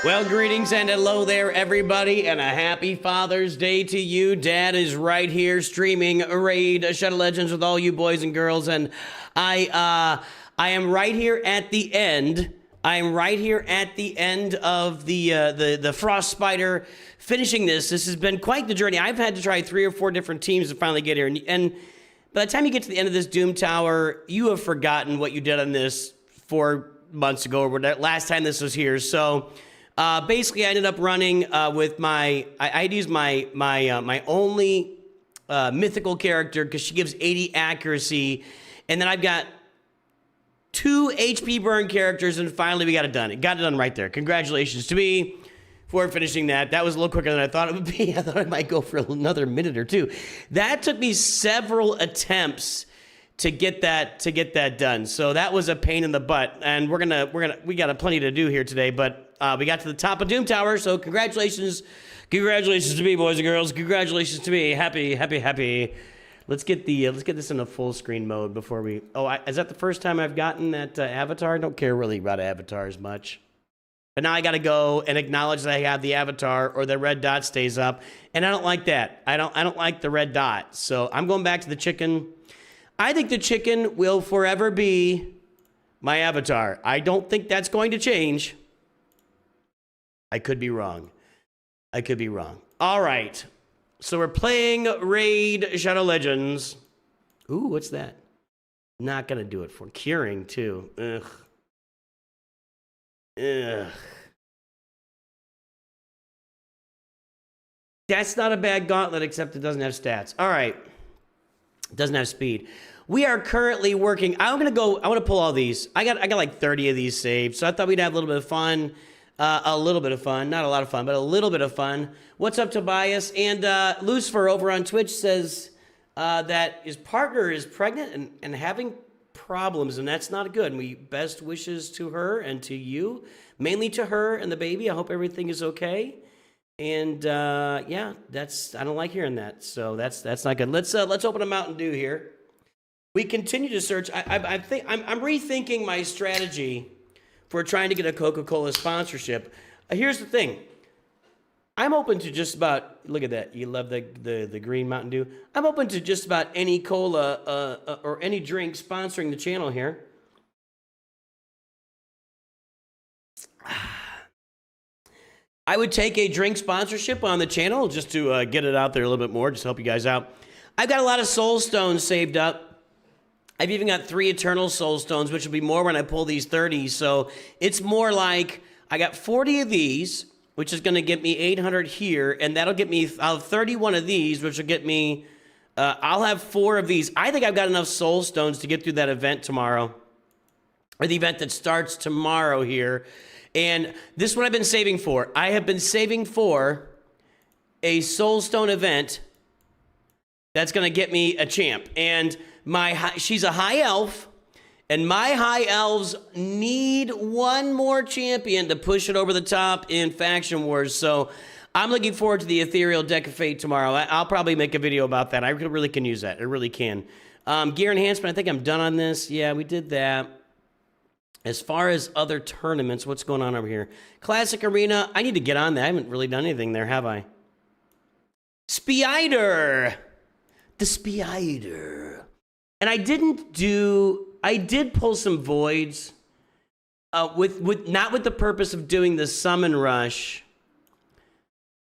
Well, greetings and hello there, everybody, and a happy Father's Day to you. Dad is right here streaming Raid Shadow Legends with all you boys and girls, and I am right here at the end. I am right here at the end of the Frost Spider, finishing this. This has been quite the journey. I've had to try 3 or 4 different teams to finally get here, and by the time you get to the end of this Doom Tower, you have forgotten what you did on this 4 months ago, or last time this was here. So. Basically, I ended up running with I had used my only mythical character because she gives 80 accuracy, and then I've got 2 HP burn characters, and finally we got it done. It got it done right there. Congratulations to me for finishing that. That was a little quicker than I thought it would be. I thought I might go for another minute or 2. That took me several attempts to get that done. So that was a pain in the butt, and we got plenty to do here today, but. We got to the top of Doom Tower, so congratulations to me, boys and girls. Congratulations to me. Happy. Let's get this in a full screen mode before we. Oh, is that the first time I've gotten that avatar? I don't care really about avatars much, but now I got to go and acknowledge that I have the avatar, or the red dot stays up, and I don't like that. I don't like the red dot, so I'm going back to the chicken. I think the chicken will forever be my avatar. I don't think that's going to change. I could be wrong. All right. So we're playing Raid Shadow Legends. Ooh, what's that? Not going to do it for curing, too. Ugh. That's not a bad gauntlet, except it doesn't have stats. All right. It doesn't have speed. We are currently working. I want to pull all these. I got like 30 of these saved, so I thought we'd have a little bit of fun. Not a lot of fun, but a little bit of fun. What's up, Tobias? And Lucifer over on Twitch says that his partner is pregnant and having problems, and that's not good. And we best wishes to her and to you, mainly to her and the baby. I hope everything is okay. And yeah, I don't like hearing that, so that's not good. Let's open a Mountain Dew here. We continue to search. I'm rethinking my strategy for trying to get a Coca-Cola sponsorship. Here's the thing. I'm open to just about, look at that. You love the green Mountain Dew. I'm open to just about any cola or any drink sponsoring the channel here. I would take a drink sponsorship on the channel just to get it out there a little bit more, just to help you guys out. I've got a lot of soul stones saved up. I've even got 3 Eternal Soul Stones, which will be more when I pull these 30. So it's more like I got 40 of these, which is going to get me 800 here, and that'll get me, I'll have 31 of these, which will get me, I'll have 4 of these. I think I've got enough Soul Stones to get through that event tomorrow, or the event that starts tomorrow here. And this is what I've been saving for. I have been saving for a Soul Stone event that's going to get me a champ. And she's a high elf, and my high elves need one more champion to push it over the top in Faction Wars. So I'm looking forward to the Ethereal Deck of Fate tomorrow. I'll probably make a video about that. I really can use that. I really can. Gear Enhancement, I think I'm done on this. Yeah, we did that. As far as other tournaments, what's going on over here? Classic Arena, I need to get on that. I haven't really done anything there, have I? Spider! The Spider. And I did pull some voids not with the purpose of doing the summon rush.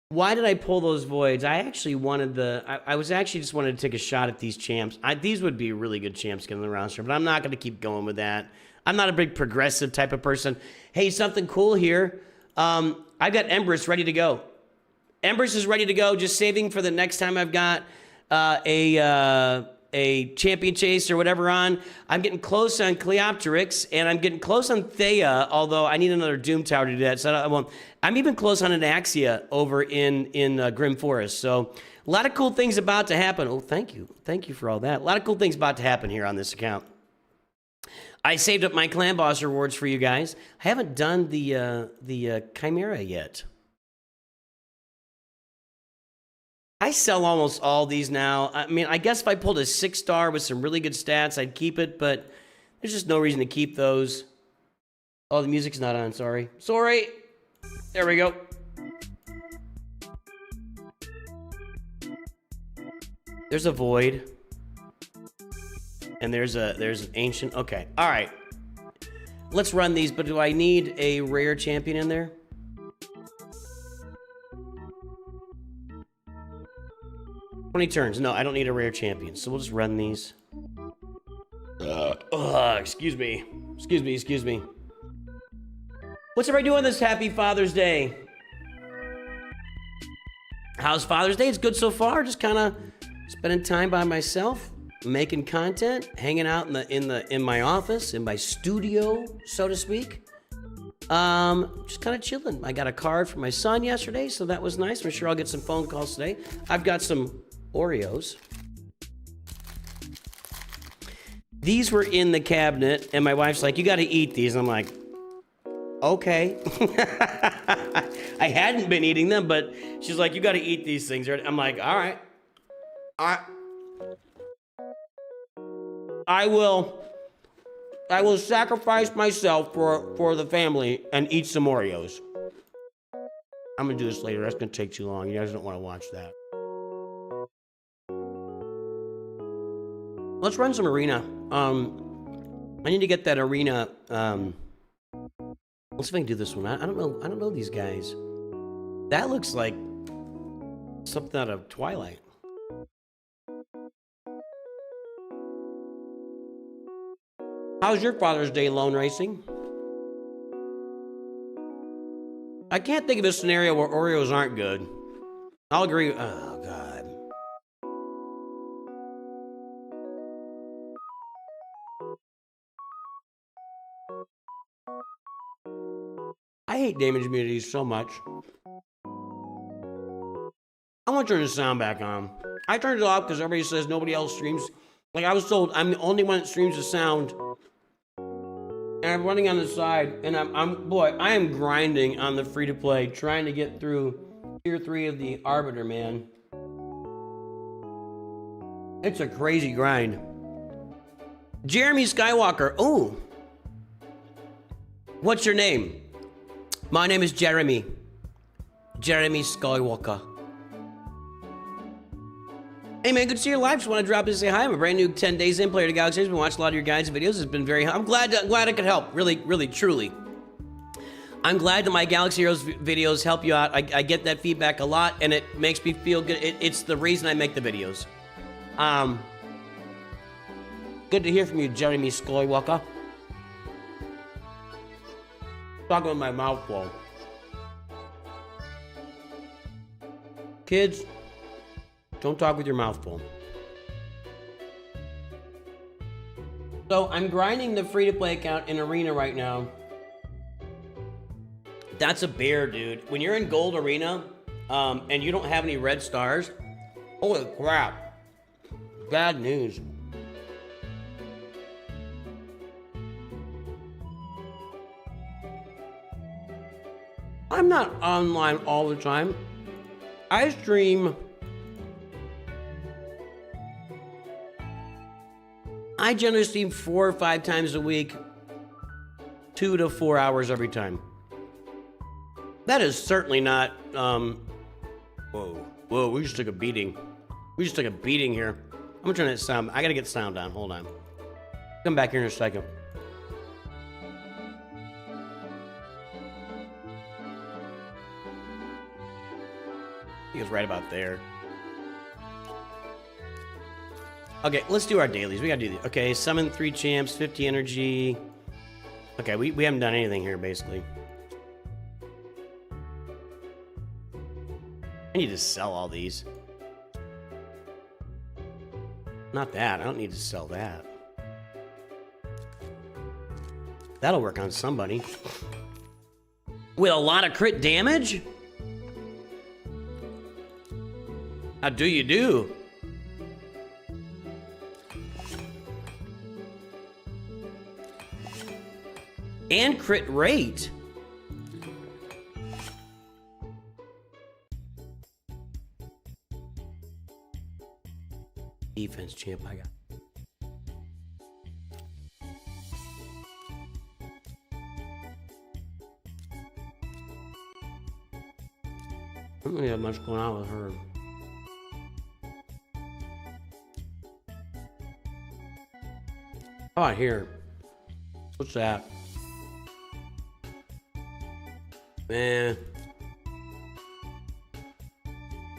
Why did I pull those voids? I actually wanted I was actually just wanted to take a shot at these champs. These would be really good champs getting the roster, but I'm not going to keep going with that. I'm not a big progressive type of person. Hey, something cool here. I've got Empress ready to go. Empress is ready to go, just saving for the next time I've got a champion chase or whatever on. I'm getting close on Cleopteryx, and I'm getting close on Thea, although I need another Doom Tower to do that, so I won't. I'm even close on Anaxia over in Grim Forest. So a lot of cool things about to happen. Oh, thank you. Thank you for all that. A lot of cool things about to happen here on this account. I saved up my clan boss rewards for you guys. I haven't done the Chimera yet. I sell almost all these now. I mean, I guess if I pulled a 6-star with some really good stats, I'd keep it, but there's just no reason to keep those. Oh, the music's not on, sorry. Sorry! There we go. There's a void. And there's an ancient. Okay. All right. Let's run these, but do I need a rare champion in there? Twenty turns. No, I don't need a rare champion. So we'll just run these. Excuse me. Excuse me. What's everybody doing this happy Father's Day? How's Father's Day? It's good so far. Just kind of spending time by myself, making content, hanging out in my office, in my studio, so to speak. Just kind of chilling. I got a card from my son yesterday, so that was nice. I'm sure I'll get some phone calls today. I've got some Oreos. These were in the cabinet, and my wife's like, "You got to eat these." I'm like, "Okay." I hadn't been eating them, but she's like, "You got to eat these things." I'm like, "All right. I will sacrifice myself for the family and eat some Oreos." I'm gonna do this later. That's gonna take too long. You guys don't want to watch that. Let's run some arena. I need to get that arena. Let's see if I can do this one. I don't know these guys. That looks like something out of Twilight. How's your Father's Day lone racing? I can't think of a scenario where Oreos aren't good. I'll agree. Oh, God. I hate damage immunities so much. I want to turn the sound back on. I turned it off because everybody says nobody else streams. Like, I was told I'm the only one that streams the sound. And I'm running on the side, and I am grinding on the free-to-play, trying to get through Tier 3 of the Arbiter, man. It's a crazy grind. Jeremy Skywalker. Oh. What's your name? My name is Jeremy. Jeremy Skywalker. Hey man, good to see your live. Just want to drop in and say hi. I'm a brand new 10 days in player to Galaxy. I've been watching a lot of your guys' videos. It's been very. I'm glad I could help. Really, truly. I'm glad that my Galaxy Heroes videos help you out. I get that feedback a lot, and it makes me feel good. It's the reason I make the videos. Good to hear from you, Jeremy Skywalker. Talking with my mouth full. Kids, don't talk with your mouth full. So I'm grinding the free-to-play account in Arena right now. That's a bear, dude. When you're in Gold Arena, and you don't have any red stars, holy crap. Bad news. I'm not online all the time. I stream. I generally stream 4 or 5 times a week, 2 to 4 hours every time. That is certainly not, whoa, we just took a beating. We just took a beating here. I'm gonna turn that sound, I gotta get sound down, hold on. Come back here in a second. I think it's right about there. Okay, let's do our dailies. We gotta do these. Okay, summon 3 champs, 50 energy. Okay, we haven't done anything here, basically. I need to sell all these. Not that. I don't need to sell that. That'll work on somebody. With a lot of crit damage? How do you do? And crit rate. Defense champ I got. don't have much going on with her. How about here? What's that? Man.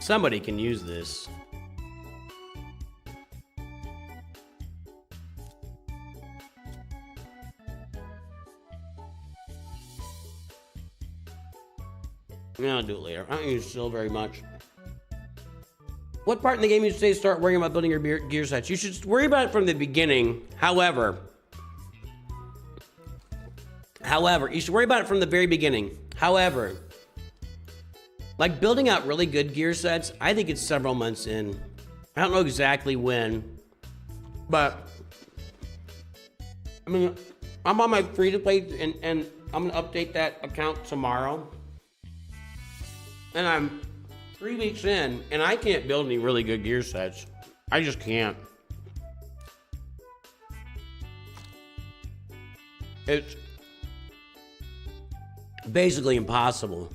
Somebody can use this. Yeah, I'll do it later. I don't use Sil very much. What part in the game you say start worrying about building your gear sets? You should worry about it from the beginning. However, you should worry about it from the very beginning. However, like building out really good gear sets, I think it's several months in. I don't know exactly when, but I mean, I'm on my free-to-play and I'm gonna update that account tomorrow. And I'm 3 weeks in, and I can't build any really good gear sets. I just can't. It's basically impossible.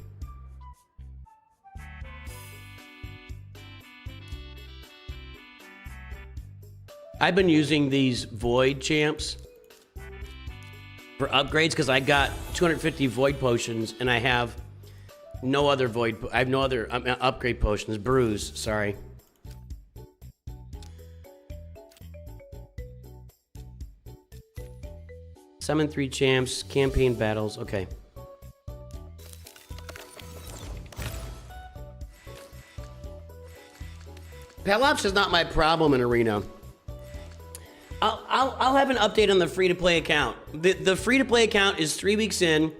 I've been using these Void champs for upgrades because I got 250 Void potions, and I have no other Void. I have no other upgrade potions. Bruise, sorry. Summon 3 champs, campaign battles. Okay. Pelops is not my problem in Arena. I'll have an update on the free-to-play account. The free-to-play account is 3 weeks in.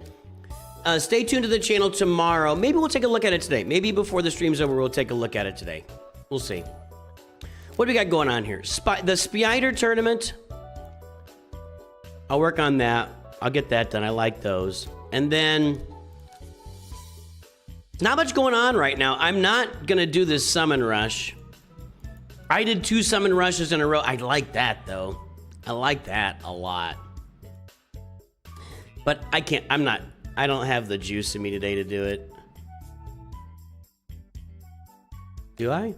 Stay tuned to the channel tomorrow. Maybe we'll take a look at it today. Maybe before the stream's over, we'll take a look at it today. We'll see. What do we got going on here? The Spider tournament. I'll work on that. I'll get that done. I like those. And then, not much going on right now. I'm not going to do this summon rush. I did 2 summon rushes in a row. I like that, though. I like that a lot. But I can't, I don't have the juice in me today to do it. Do I?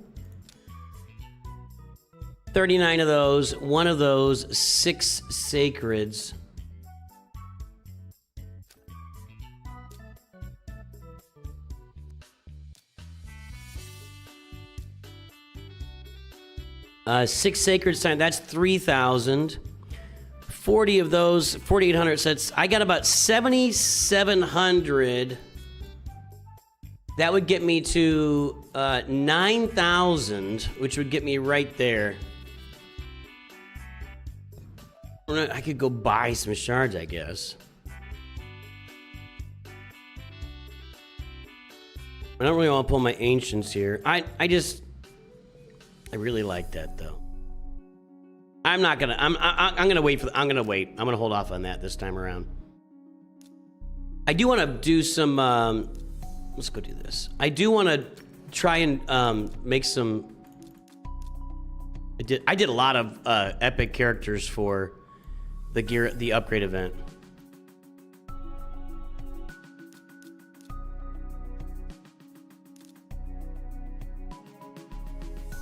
39 of those, 1 of those, 6 sacreds. Six sacred sign, that's 3,000. 40 of those, 4,800 sets. I got about 7,700. That would get me to 9,000, which would get me right there. I could go buy some shards, I guess. I don't really want to pull my ancients here. I really like that though. I'm gonna wait. I'm gonna hold off on that this time around. I do want to do some. Let's go do this. I do want to try and make some. I did a lot of epic characters for the upgrade event.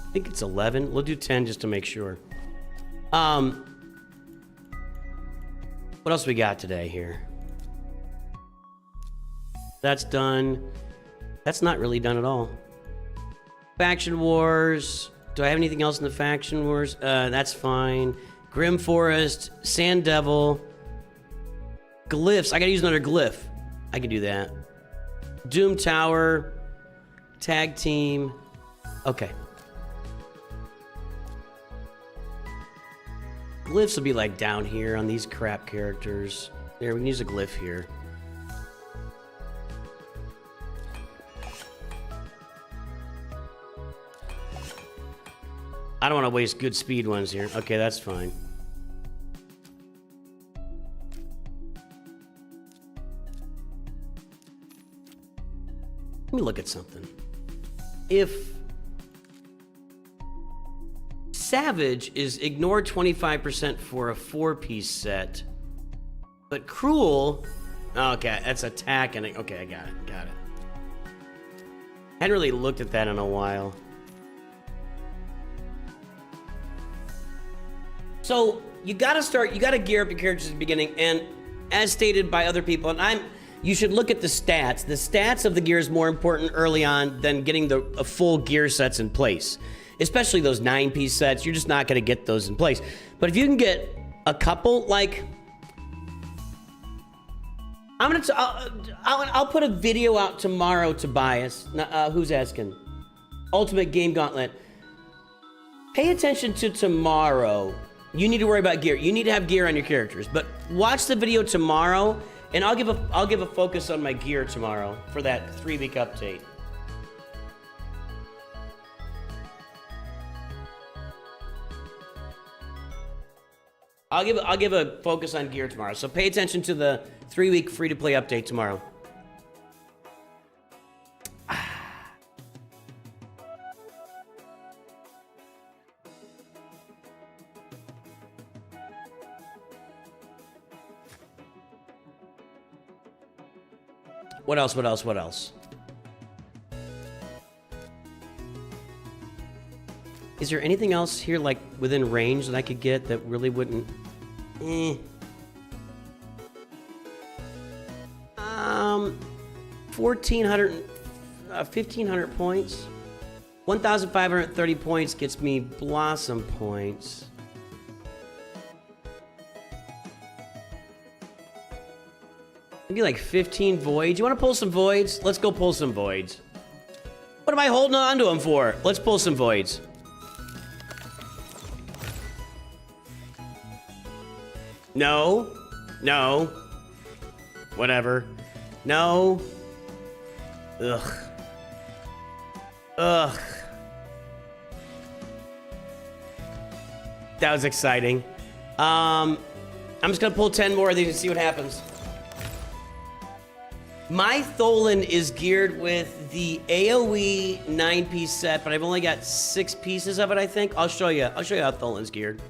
I think it's 11. We'll do 10 just to make sure. What else we got today here? That's done. That's not really done at all. Faction Wars. Do I have anything else in the Faction Wars? That's fine. Grim Forest, Sand Devil, Glyphs. I gotta use another glyph. I can do that. Doom Tower, Tag Team. Okay. Glyphs will be like down here on these crap characters. There, we can use a glyph here. I don't want to waste good speed ones here. Okay, that's fine. Let me look at something. If Savage is ignore 25% for a 4-piece set, but Cruel, okay, that's attack and okay, I got it. I hadn't really looked at that in a while. So you gotta gear up your characters at the beginning, and as stated by other people, and you should look at the stats. The stats of the gear is more important early on than getting the full gear sets in place. Especially those 9-piece sets, you're just not gonna get those in place. But if you can get a couple, like, I'll put a video out tomorrow, Tobias. Who's asking? Ultimate Game Gauntlet. Pay attention to tomorrow. You need to worry about gear. You need to have gear on your characters. But watch the video tomorrow, and I'll give a focus on my gear tomorrow for that 3-week update. I'll give a focus on gear tomorrow. So pay attention to the 3-week free-to-play update tomorrow. What else? Is there anything else here, like, within range that I could get that really wouldn't... 1,500 points. 1,530 points gets me Blossom points. Maybe like 15 voids. You want to pull some voids? Let's go pull some voids. What am I holding on to them for? Let's pull some voids. No. No. Whatever. No. Ugh. Ugh. That was exciting. I'm just gonna pull 10 more of these and see what happens. My Tholen is geared with the AoE 9-piece set, but I've only got 6 pieces of it, I think. I'll show you how Tholen's geared.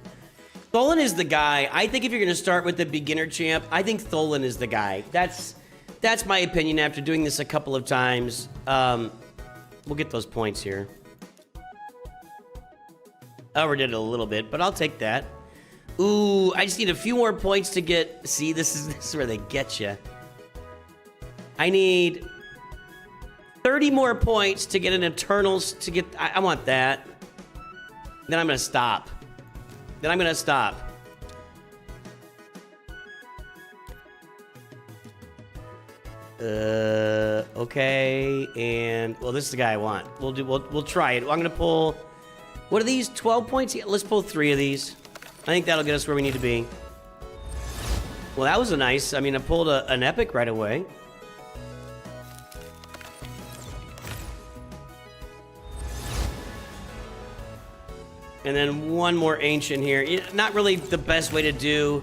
Tholen is the guy. I think if you're gonna start with the beginner champ, I think Tholen is the guy. That's my opinion after doing this a couple of times. We'll get those points here. I overdid it a little bit, but I'll take that. Ooh, I just need a few more points to get... See, this is where they get you. I need 30 more points to get an Eternals to get... I want that. Then I'm gonna stop. Okay, and well, this is the guy I want. We'll try it. I'm gonna pull. What are these? 12 points? Yeah, let's pull 3 of these. I think that'll get us where we need to be. Well, that was a nice. I mean, I pulled an epic right away. And then one more ancient here. Not really the best way to do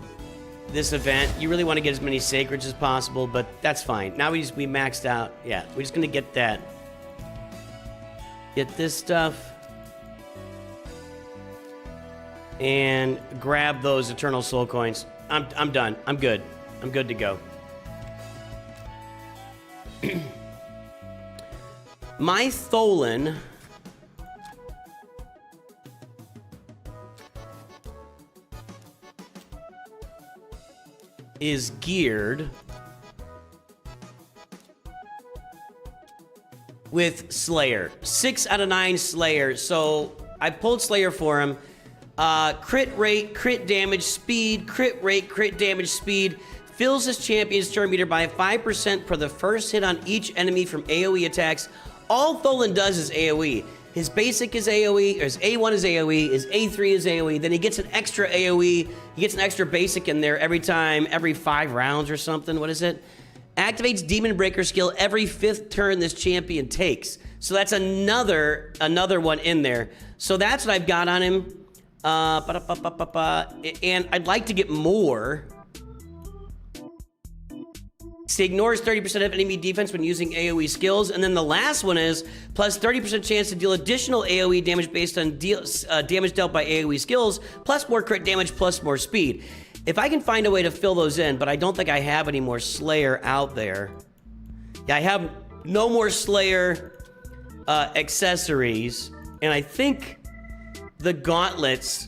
this event. You really want to get as many sacreds as possible, but that's fine. Now we maxed out. Yeah, we're just gonna get that. Get this stuff. And grab those Eternal Soul Coins. I'm done. I'm good. I'm good to go. My Tholen is geared with Slayer. 6 out of 9 Slayer. So I pulled Slayer for him. Crit rate, crit damage, speed, crit rate, crit damage, speed. Fills his champion's turn meter by 5% per the first hit on each enemy from AoE attacks. All Tholen does is AoE. His basic is AoE, or his A1 is AoE, his A3 is AoE, then he gets an extra AoE, he gets an extra basic in there every 5 rounds or something. What is it? Activates Demon Breaker skill every 5th turn this champion takes. So that's another one in there. So that's what I've got on him. And I'd like to get more. So ignores 30% of enemy defense when using AoE skills. And then the last one is plus 30% chance to deal additional AoE damage based on damage dealt by AoE skills, plus more crit damage, plus more speed. If I can find a way to fill those in, but I don't think I have any more Slayer out there. Yeah, I have no more Slayer. accessories, and I think the gauntlets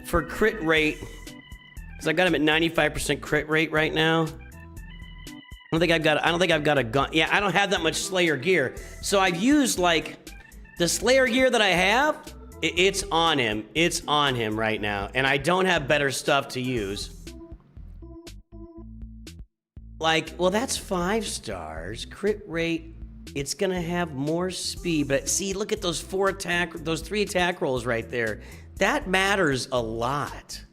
for crit rate, because I got him at 95% crit rate right now. I don't think I've got a gun. Yeah, I don't have that much Slayer gear. So I've used like the Slayer gear that I have. It's on him. It's on him right now, and I don't have better stuff to use. Like, well, that's 5 stars. Crit rate. It's gonna have more speed, but see, look at those 3 attack rolls right there. That matters a lot.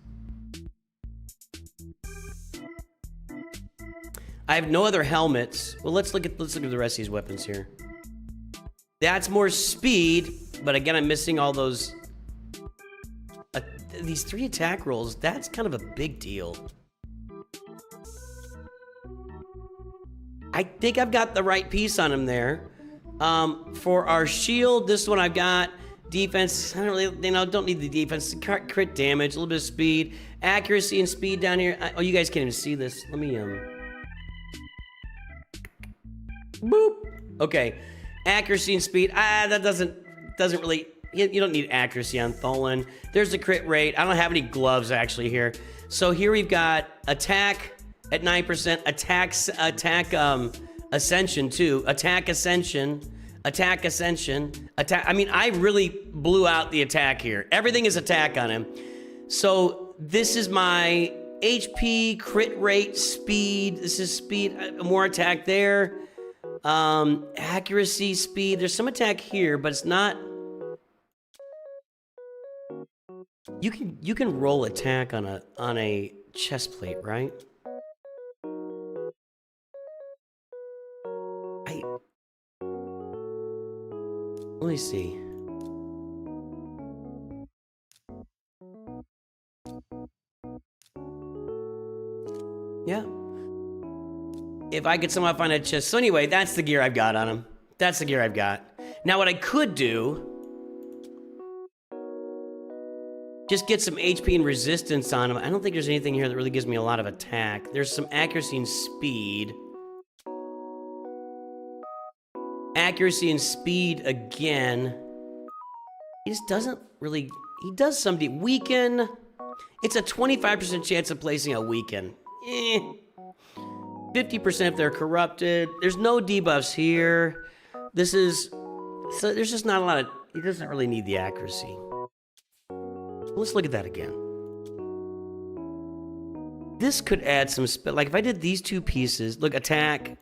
I have no other helmets. Well, let's look at the rest of these weapons here. That's more speed, but again, I'm missing all those. These 3 attack rolls. That's kind of a big deal. I think I've got the right piece on him there. For our shield, this one I've got. Defense, I don't really, don't need the defense. Crit damage, a little bit of speed. Accuracy and speed down here. Oh, you guys can't even see this. Let me, boop. Okay. Accuracy and speed. That doesn't really, you don't need accuracy on Tholen. There's the crit rate. I don't have any gloves actually here. So here we've got attack at 9%, attack ascension too. Attack ascension. I mean, I really blew out the attack here. Everything is attack on him. So this is my HP, crit rate, speed. This is speed, more attack there. Accuracy, speed. There's some attack here, but it's not. You can roll attack on a chest plate, right? Let me see. Yeah. If I could somehow find a chest. So anyway, that's the gear I've got on him. That's the gear I've got. Now what I could do, just get some HP and resistance on him. I don't think there's anything here that really gives me a lot of attack. There's some accuracy and speed. Accuracy and speed again. He just doesn't really, he does some weaken. It's a 25% chance of placing a weaken. 50% if they're corrupted. There's no debuffs here. So there's just not a lot of, he doesn't really need the accuracy. Let's look at that again. This could add some, like if I did these 2 pieces, look, attack.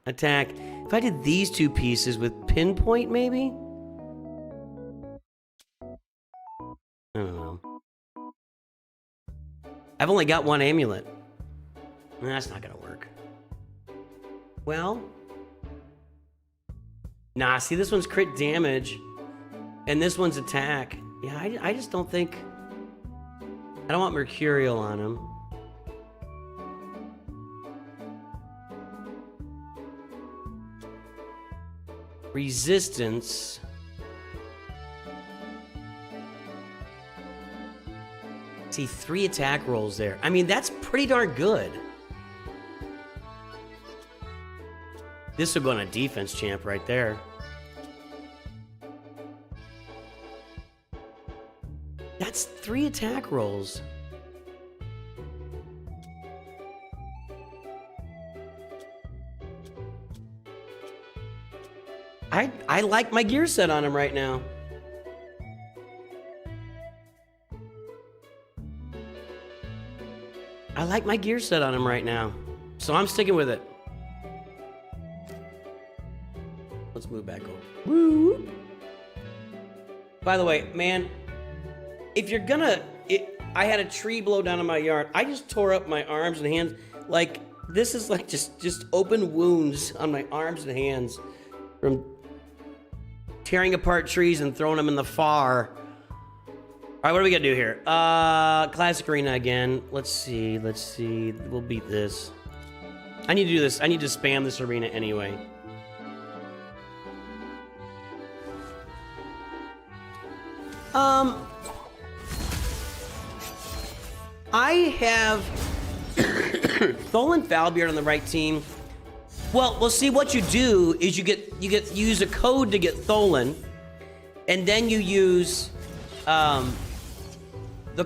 If I did these 2 pieces with pinpoint, maybe? I don't know. I've only got 1 amulet. That's not gonna work. Well. Nah, see, this one's crit damage. And this one's attack. Yeah, I just don't think. I don't want Mercurial on him. Resistance. See, 3 attack rolls there. I mean, that's pretty darn good. This will go on a defense champ right there. That's 3 attack rolls. I like my gear set on him right now. I like my gear set on him right now. So I'm sticking with it. Let's move back over. Woo! By the way, man, if you're gonna... I had a tree blow down in my yard. I just tore up my arms and hands. Like, this is like just open wounds on my arms and hands from tearing apart trees and throwing them in the far. All right, what do we gotta do here? Classic arena again. Let's see. We'll beat this. I need to do this. I need to spam this arena anyway. I have Tholen Falbeard on the right team. Well, see what you do is you use a code to get Tholen, and then you use the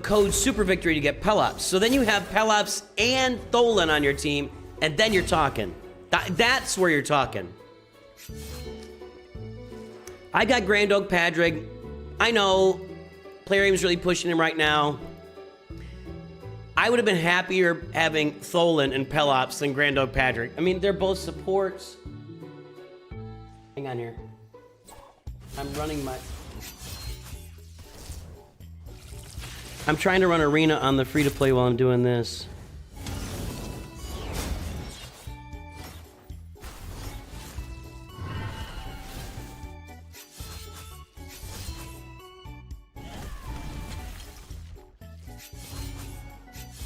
code Super Victory to get Pelops. So then you have Pelops and Tholen on your team, and then you're talking. That's where you're talking. I got Grand Oak Padrig. I know Plarium's really pushing him right now. I would have been happier having Tholen and Pelops than Grand Oak Padrig. I mean, they're both supports. Hang on here. I'm trying to run Arena on the free-to-play while I'm doing this.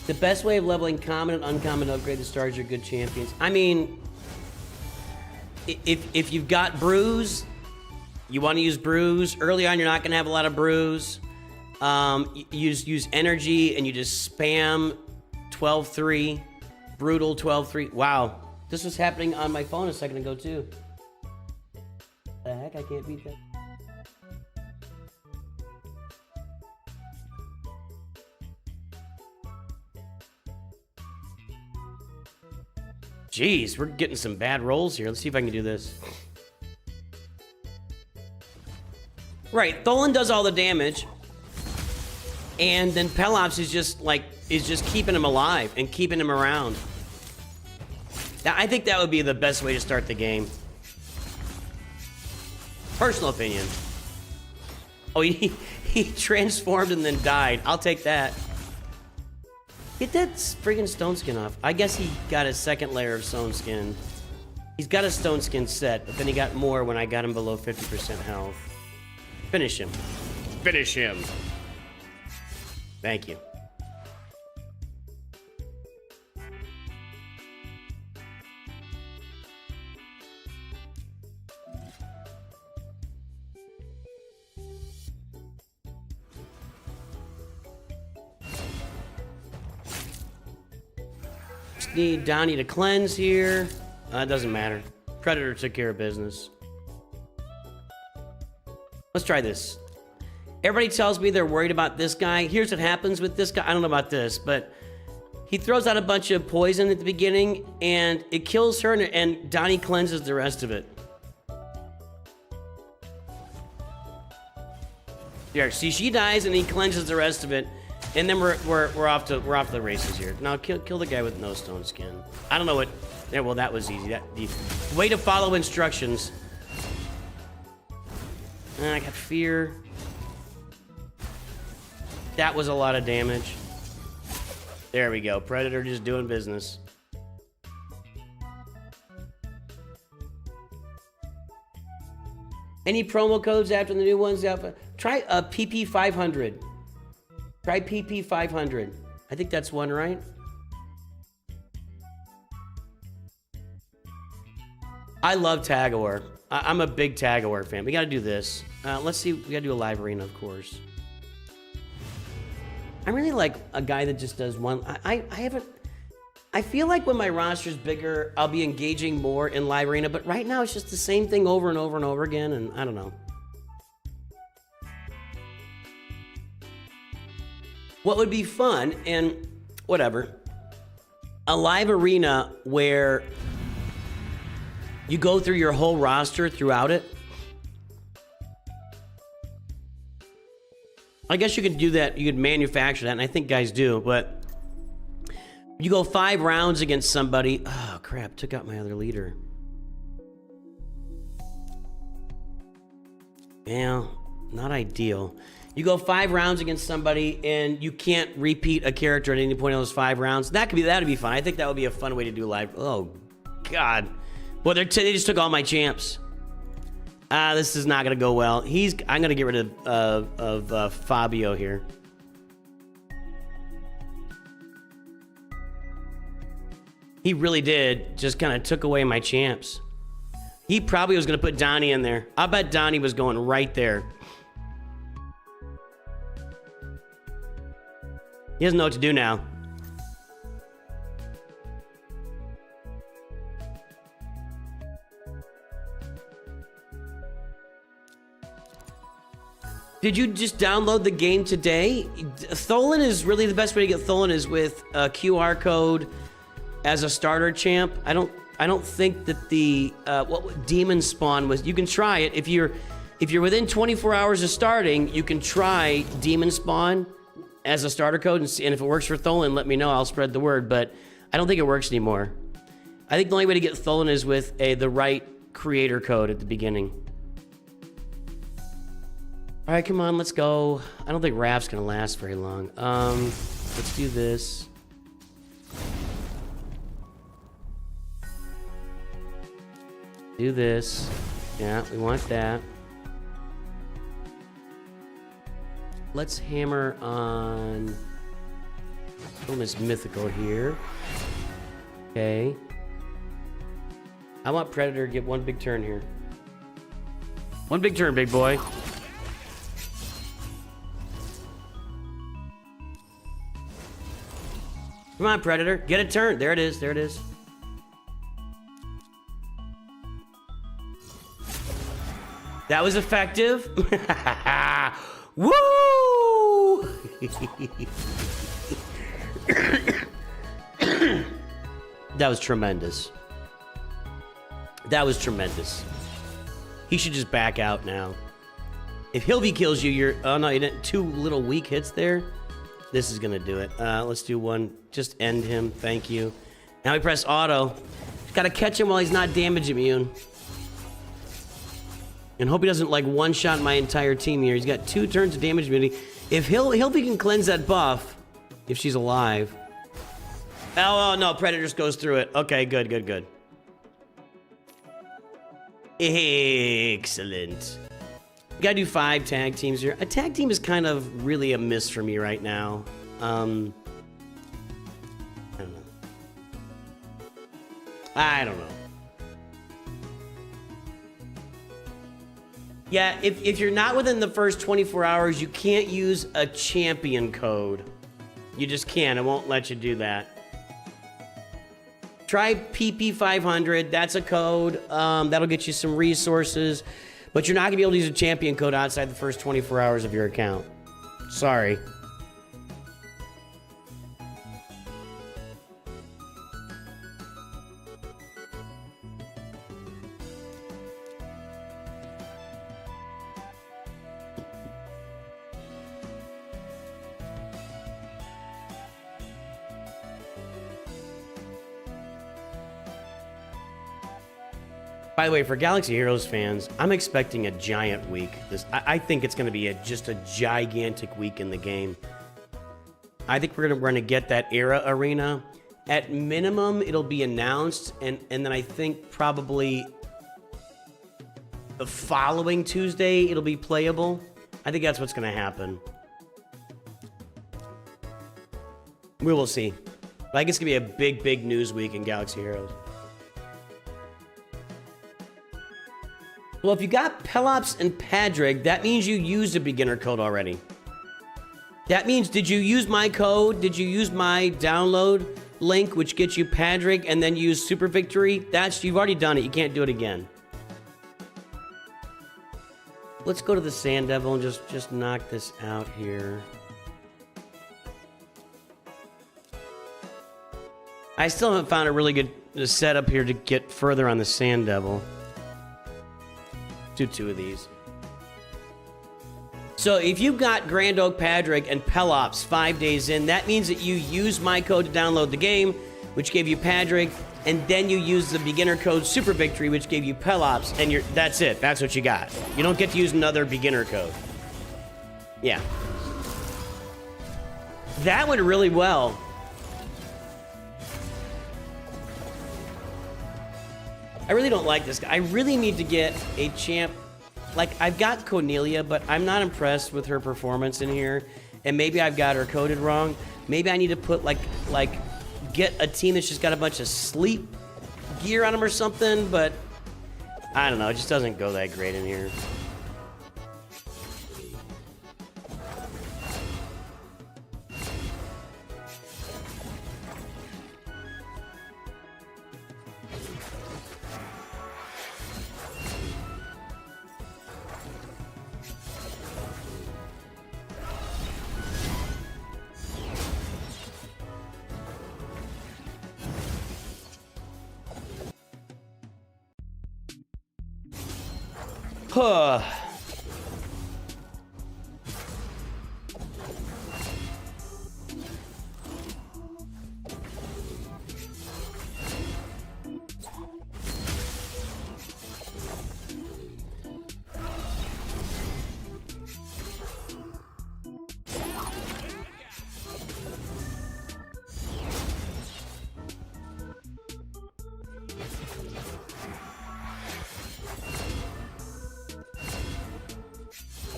The best way of leveling common and uncommon to upgrade the stars are good champions. I mean, if you've got brews, you want to use brews. Early on, you're not going to have a lot of brews. Use energy and you just spam 12-3, brutal 12-3. Wow, this was happening on my phone a second ago too. The heck, I can't beat that. Jeez, we're getting some bad rolls here. Let's see if I can do this. Right, Tholen does all the damage. And then Pelops is just keeping him alive and keeping him around. Now, I think that would be the best way to start the game. Personal opinion. Oh, he transformed and then died. I'll take that. Get that friggin' stone skin off. I guess he got his second layer of stone skin. He's got a stone skin set, but then he got more when I got him below 50% health. Finish him. Finish him. Thank you. Just need Donnie to cleanse here. It doesn't matter. Predator took care of business. Let's try this. Everybody tells me they're worried about this guy. Here's what happens with this guy. I don't know about this, but he throws out a bunch of poison at the beginning, and it kills her, and Donnie cleanses the rest of it. There, see, she dies, and he cleanses the rest of it, and then we're off to the races here. Now kill the guy with no stone skin. I don't know what. Yeah, well, that was easy. The way to follow instructions. I got fear. That was a lot of damage. There we go. Predator just doing business. Any promo codes after the new ones? Try a PP500. Try PP500. I think that's one, right? I love Tag of War. I'm a big Tag of War fan. We got to do this. Let's see. We got to do a live arena, of course. I'm really like a guy that just does one. I haven't. I feel like when my roster's bigger, I'll be engaging more in live arena. But right now, it's just the same thing over and over and over again, and I don't know. What would be fun, and whatever, a live arena where you go through your whole roster throughout it. I guess you could do that. You could manufacture that, and I think guys do, but you go 5 rounds against somebody. Oh, crap. Took out my other leader. Yeah, not ideal. You go 5 rounds against somebody, and you can't repeat a character at any point in those 5 rounds. That'd be fun. I think that would be a fun way to do live. Oh, God. Well, they just took all my champs. This is not going to go well. I'm going to get rid of Fabio here. He really did. Just kind of took away my champs. He probably was going to put Donnie in there. I bet Donnie was going right there. He doesn't know what to do now. Did you just download the game today? Tholen is really the best way to get Tholen is with a QR code as a starter champ. I don't think that the what demon spawn was. You can try it if you're within 24 hours of starting. You can try demon spawn as a starter code, and if it works for Tholen, let me know. I'll spread the word. But I don't think it works anymore. I think the only way to get Tholen is with the right creator code at the beginning. All right, come on, let's go. I don't think Raph's gonna last very long. Let's do this. Do this. Yeah, we want that. Let's hammer on this mythical here. Okay. I want Predator to get one big turn here. One big turn, big boy. Come on, Predator. Get a turn. There it is. There it is. That was effective. Woo! That was tremendous. That was tremendous. He should just back out now. If Hilby kills you, you're... Oh, no, you didn't. 2 little weak hits there. This is going to do it. Let's do one. Just end him. Thank you. Now we press auto. Got to catch him while he's not damage immune. And hope he doesn't, like, one-shot my entire team here. He's got 2 turns of damage immunity. If Hilby can cleanse that buff, if she's alive... Oh, no, Predator just goes through it. Okay, good, good, good. Excellent. We gotta do 5 tag teams here. A tag team is kind of really a miss for me right now. I don't know. I don't know. Yeah, if you're not within the first 24 hours, you can't use a champion code. You just can't. It won't let you do that. Try PP500. That's a code. That'll get you some resources. But you're not going to be able to use a champion code outside the first 24 hours of your account. Sorry. By the way, for Galaxy Heroes fans, I'm expecting a giant week. I think it's going to be just a gigantic week in the game. I think we're going to get that Era Arena. At minimum, it'll be announced, and then I think probably the following Tuesday, it'll be playable. I think that's what's going to happen. We will see. But I think it's going to be a big, big news week in Galaxy Heroes. Well, if you got Pelops and Padrig, that means you used a beginner code already. That means, did you use my code? Did you use my download link, which gets you Padrig, and then use Super Victory? You've already done it. You can't do it again. Let's go to the Sand Devil and just knock this out here. I still haven't found a really good setup here to get further on the Sand Devil. Do 2 of these. So if you've got Grand Oak Padrig and Pelops 5 days in, that means that you use my code to download the game, which gave you Padrig, and then you use the beginner code Super Victory, which gave you Pelops, and that's it. That's what you got. You don't get to use another beginner code. Yeah. That went really well. I really don't like this guy. I really need to get a champ. Like, I've got Cornelia, but I'm not impressed with her performance in here. And maybe I've got her coded wrong. Maybe I need to put, get a team that's just got a bunch of sleep gear on them or something. But I don't know. It just doesn't go that great in here. Huh.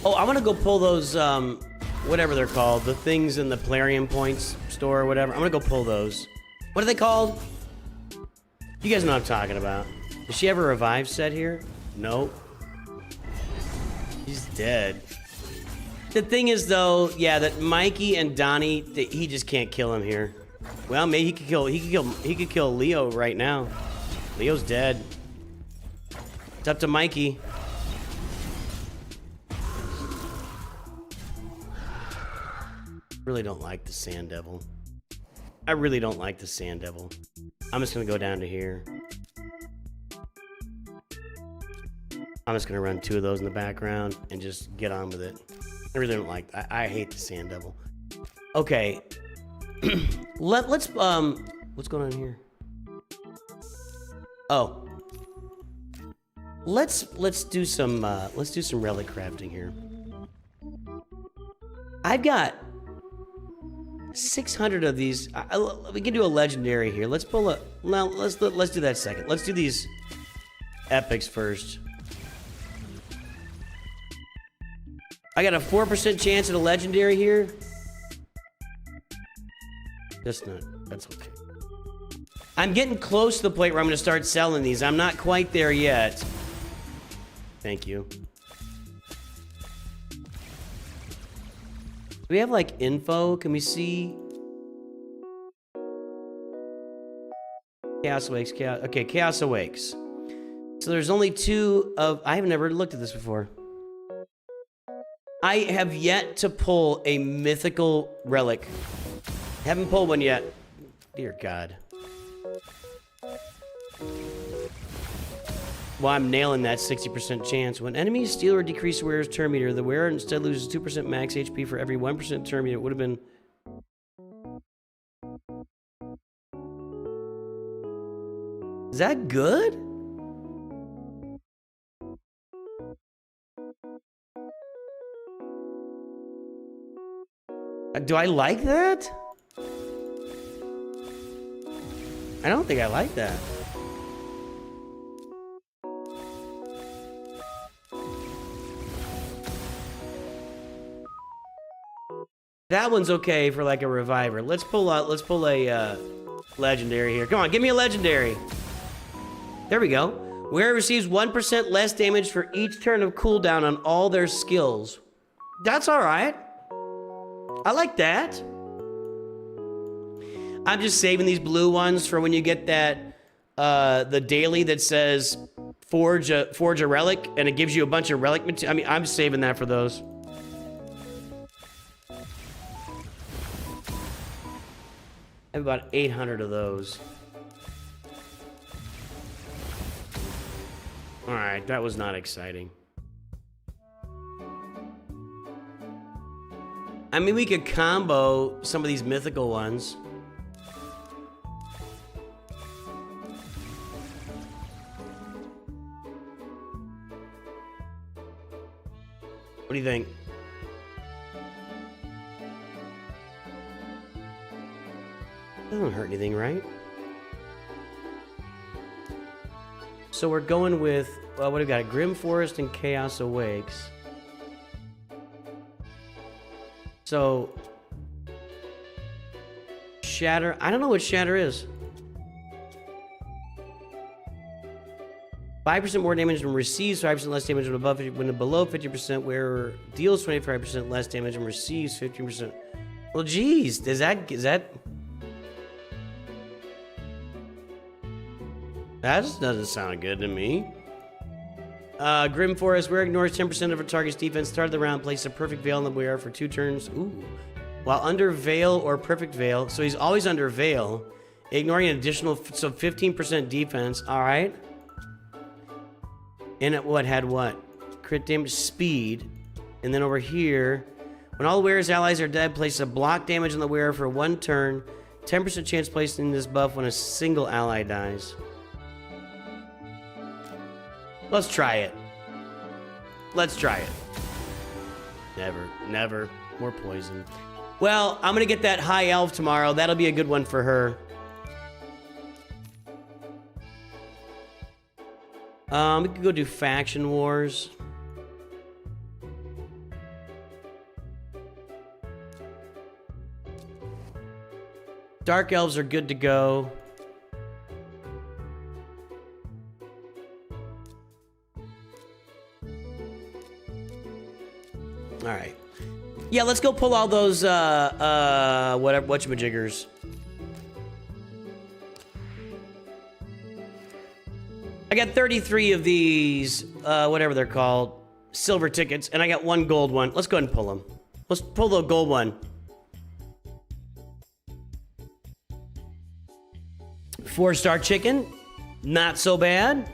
Oh, I want to go pull those, whatever they're called, the things in the Plarium Points store or whatever. I'm gonna go pull those. What are they called? You guys know what I'm talking about. Does she have a revive set here? Nope. He's dead. The thing is, though, yeah, that Mikey and Donnie, he just can't kill him here. Well, maybe he could kill Leo right now. Leo's dead. It's up to Mikey. Really don't like the Sand Devil. I really don't like the Sand Devil. I'm just gonna go down to here. I'm just gonna run 2 of those in the background and just get on with it. I really don't like. I hate the Sand Devil. Okay. Let's what's going on here? Oh. Let's do some relic crafting here. I've got 600 of these. We can do a legendary here. Let's pull a. No, let's do that second. Let's do these epics first. I got a 4% chance at a legendary here. That's okay. I'm getting close to the point where I'm going to start selling these. I'm not quite there yet. Thank you. Do we have, like, info? Can we see? Chaos Awakes, Chaos... Okay, Chaos Awakes. So there's only 2 of... I have never looked at this before. I have yet to pull a mythical relic. Haven't pulled one yet. Dear God. Well, I'm nailing that 60% chance. When enemies steal or decrease the wearer's turn meter, the wearer instead loses 2% max HP for every 1% turn meter. It would have been... Is that good? Do I like that? I don't think I like that. That one's okay for like a reviver. Let's pull a legendary here. Come on, give me a legendary. There we go. Wearer receives 1% less damage for each turn of cooldown on all their skills. That's all right. I like that. I'm just saving these blue ones for when you get that the daily that says forge a relic and it gives you a bunch of relic material. I mean, I'm saving that for those. I have about 800 of those. All right, that was not exciting. I mean, we could combo some of these mythical ones. What do you think? Doesn't hurt anything, right? So we're going with, well, what do we got? Grim Forest and Chaos Awakes. So, Shatter. I don't know what Shatter is. 5% more damage when receives 5% less damage when above 50, when below 50%, wearer deals 25% less damage and receives 15%. Well, geez, is that? That just doesn't sound good to me. Grim Forest, wearer ignores 10% of a target's defense. Start of the round, place a perfect veil on the wearer for 2 turns. Ooh. While under veil or perfect veil, so he's always under veil, ignoring an additional, so 15% defense. All right. And it had what? crit damage, speed. And then over here, when all the wearer's allies are dead, place a block damage on the wearer for 1 turn. 10% chance placing this buff when a single ally dies. Let's try it. Let's try it. Never, never. More poison. Well, I'm gonna get that high elf tomorrow. That'll be a good one for her. We could go do faction wars. Dark elves are good to go. All right. Yeah, let's go pull all those, whatever, whatchamajiggers. I got 33 of these, whatever they're called, silver tickets, and I got 1 gold one. Let's go ahead and pull them. Let's pull the gold one. 4-star chicken, not so bad.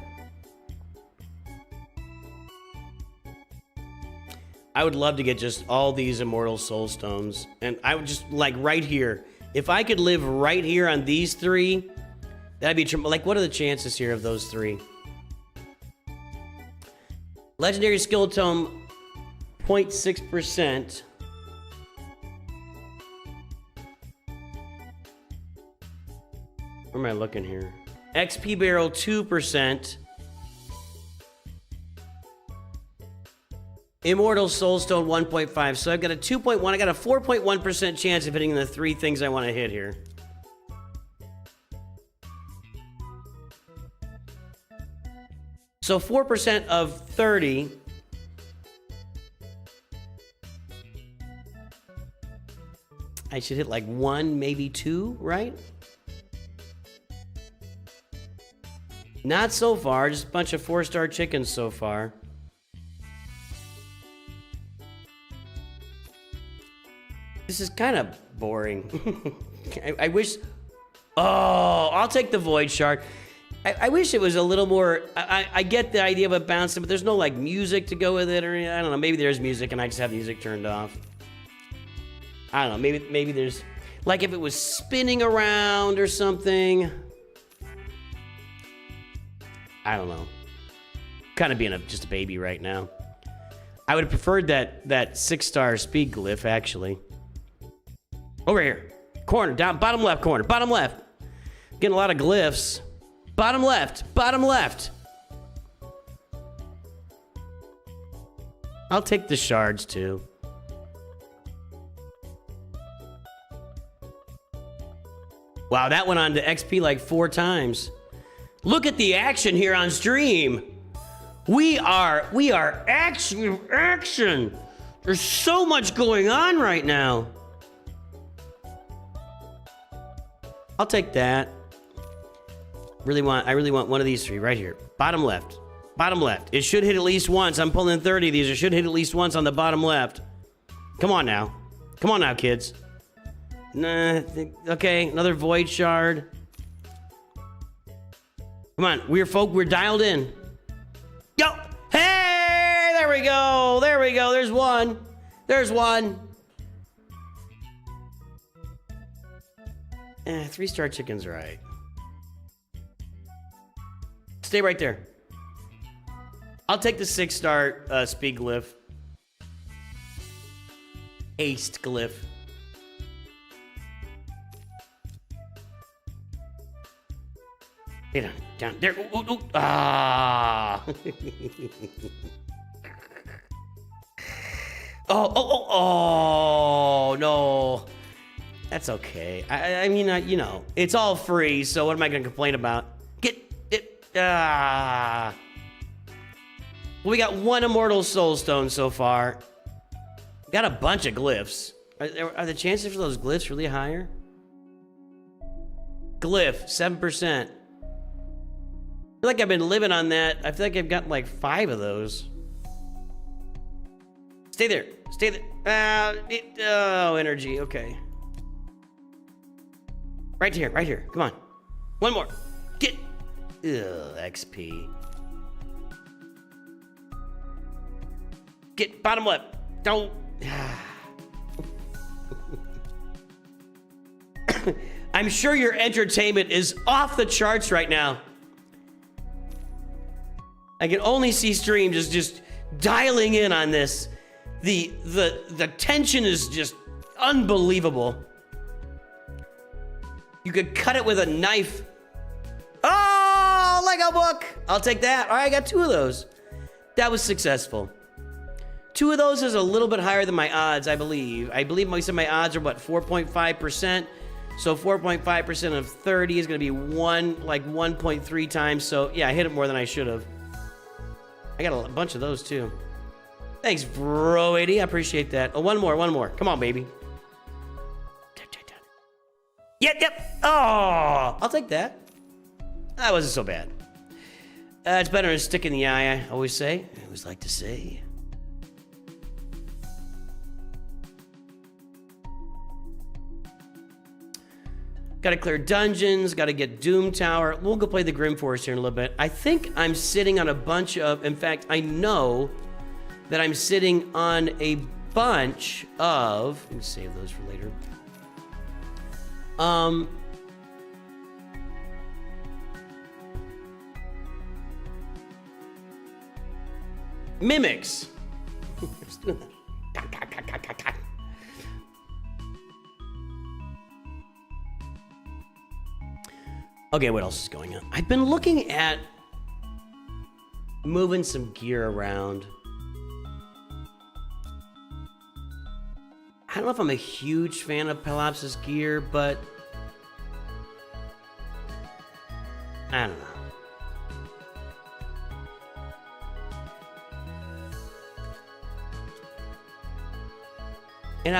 I would love to get just all these immortal soul stones, and I would just like right here. If I could live right here on these 3, that'd be like. What are the chances here of those 3? Legendary skill tome, 0.6%. Where am I looking here? XP barrel 2%. Immortal Soulstone 1.5. So I've got a 2.1. I got a 4.1% chance of hitting the 3 things I want to hit here. So 4% of 30. I should hit like 1, maybe 2, right? Not so far, just a bunch of 4-star chickens so far. This is kind of boring. I wish... Oh, I'll take the Void Shard. I wish it was a little more... I get the idea of it bouncing, but there's no, like, music to go with it, or I don't know. Maybe there's music and I just have music turned off. I don't know. Maybe there's... Like, if it was spinning around or something... I don't know. Kind of being just a baby right now. I would have preferred that 6-star speed glyph, actually. Over here. Corner, down, bottom left corner. Bottom left. Getting a lot of glyphs. Bottom left. Bottom left. I'll take the shards, too. Wow, that went on to XP like 4 times. Look at the action here on stream. We are action. There's so much going on right now. I'll take that. I really want one of these 3 right here. Bottom left. Bottom left. It should hit at least once. I'm pulling 30 of these. It should hit at least once on the bottom left. Come on now. Come on now, kids. Nah, okay, another Void Shard. Come on, we're dialed in. Go! Hey, there we go. There we go. There's one. There's one. 3-star chicken's right. Stay right there. I'll take the 6-star speed glyph. Haste glyph. Down there. Ooh. Ah. Oh, no. That's okay. I mean, you know, it's all free, so what am I going to complain about? Get it. Well, we got 1 Immortal Soulstone so far. Got a bunch of glyphs. Are the chances for those glyphs really higher? Glyph, 7%. I feel like I've been living on that. I feel like I've gotten like 5 of those. Stay there. Stay there. Oh, energy. Okay. Right here. Right here. Come on. 1 more. Get. Ugh, XP. Get bottom lip. Don't. I'm sure your entertainment is off the charts right now. I can only see stream just dialing in on this. The tension is just unbelievable. You could cut it with a knife. Oh, Lego book. I'll take that. All right, I got 2 of those. That was successful. 2 of those is a little bit higher than my odds, I believe. I believe most of my odds are, what, 4.5%? So 4.5% of 30 is going to be 1.3 times. So, yeah, I hit it more than I should have. I got a bunch of those, too. Thanks, bro 80. I appreciate that. Oh, one more. Come on, baby. Yep. Oh, I'll take that. That wasn't so bad. It's better than a stick in the eye, I always say. I always like to say. Got to clear dungeons, got to get Doom Tower. We'll go play the Grim Forest here in a little bit. I think I'm sitting on a bunch of, in fact, I know that I'm sitting on a bunch of, let me save those for later. Mimics. Okay, what else is going on? I've been looking at moving some gear around. I don't know if I'm a huge fan of Pelops's gear, but I don't know. And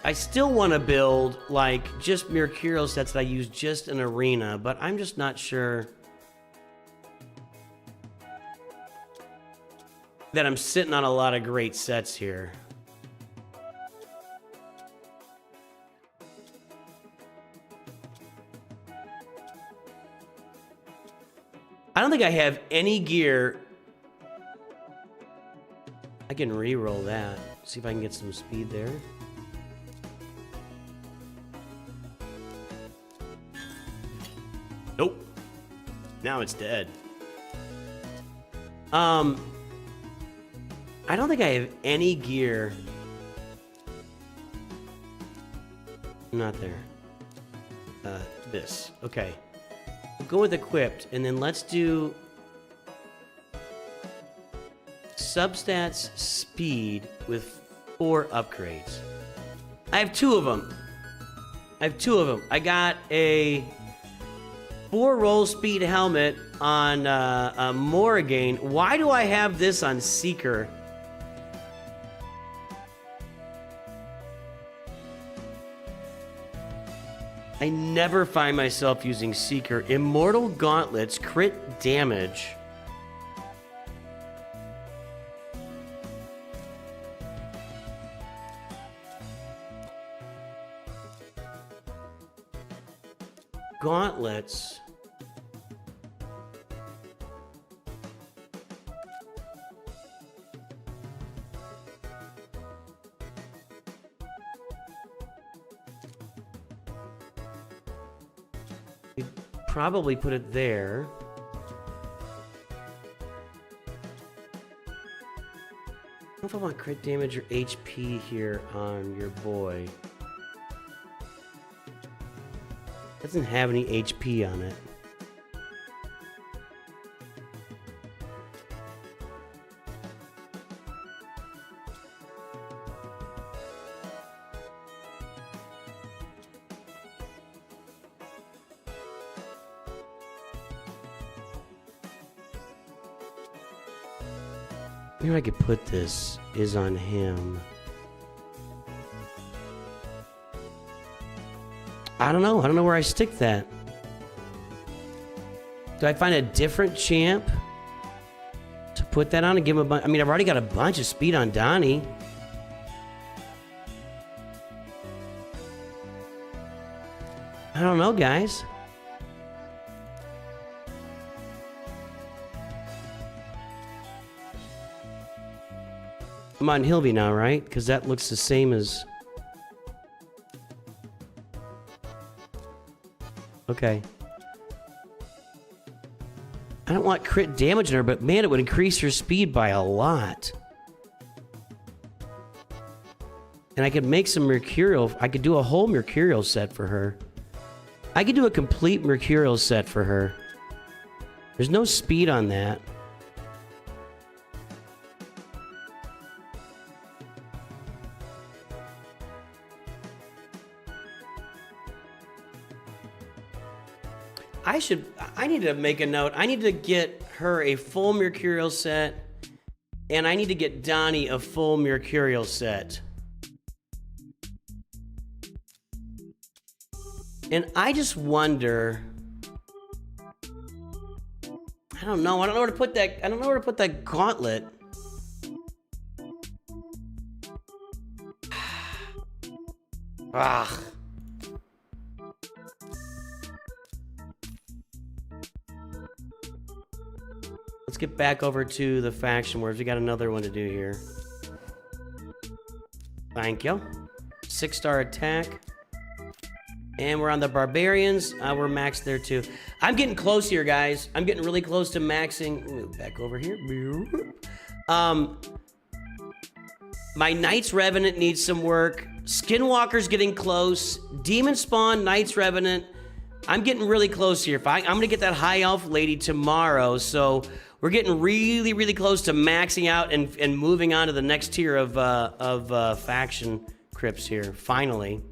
I still want to build like just Mercurial sets that I use just in Arena, but I'm just not sure that I'm sitting on a lot of great sets here. I don't think I have any gear. I can re-roll that. See if I can get some speed there. Nope. Now it's dead. I don't think I have any gear. Not there. This. Okay. We'll go with equipped, and then let's do substats speed with 4 upgrades. I have 2 of them. I got a 4 roll speed helmet on Morrigan. Why do I have this on Seeker? I never find myself using Seeker. Immortal Gauntlets, crit damage. Gauntlets. We'd probably put it there. I don't know if I want crit damage or HP here on your boy. Doesn't have any HP on it. Where I could put this is on him. I don't know. I don't know where I stick that. Do I find a different champ to put that on and give him a bunch? I mean, I've already got a bunch of speed on Donnie. I don't know, guys. I'm on Hilvy now, right? Because that looks the same as... Okay. I don't want crit damage on her, but man, it would increase her speed by a lot. And I could make some Mercurial... I could do a whole Mercurial set for her. I could do a complete Mercurial set for her. There's no speed on that. I need to make a note. I need to get her a full Mercurial set, and I need to get Donnie a full Mercurial set. And I just wonder... I don't know. I don't know where to put that. I don't know where to put that gauntlet. Ah. Let's get back over to the faction wars. We got another one to do here. Thank you. 6-star attack. And we're on the barbarians. We're maxed there too. I'm getting close here, guys. I'm getting really close to maxing. Move back over here. My Knight's Revenant needs some work. Skinwalker's getting close. Demon Spawn, Knight's Revenant. I'm getting really close here. I'm going to get that High Elf lady tomorrow. So we're getting really, really close to maxing out and moving on to the next tier of faction crypts here. Finally.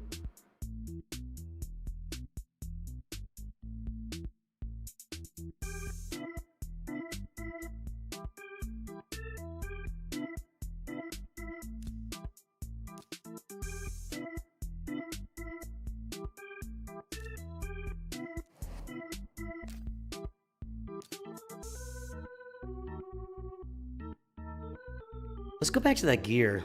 Let's go back to that gear.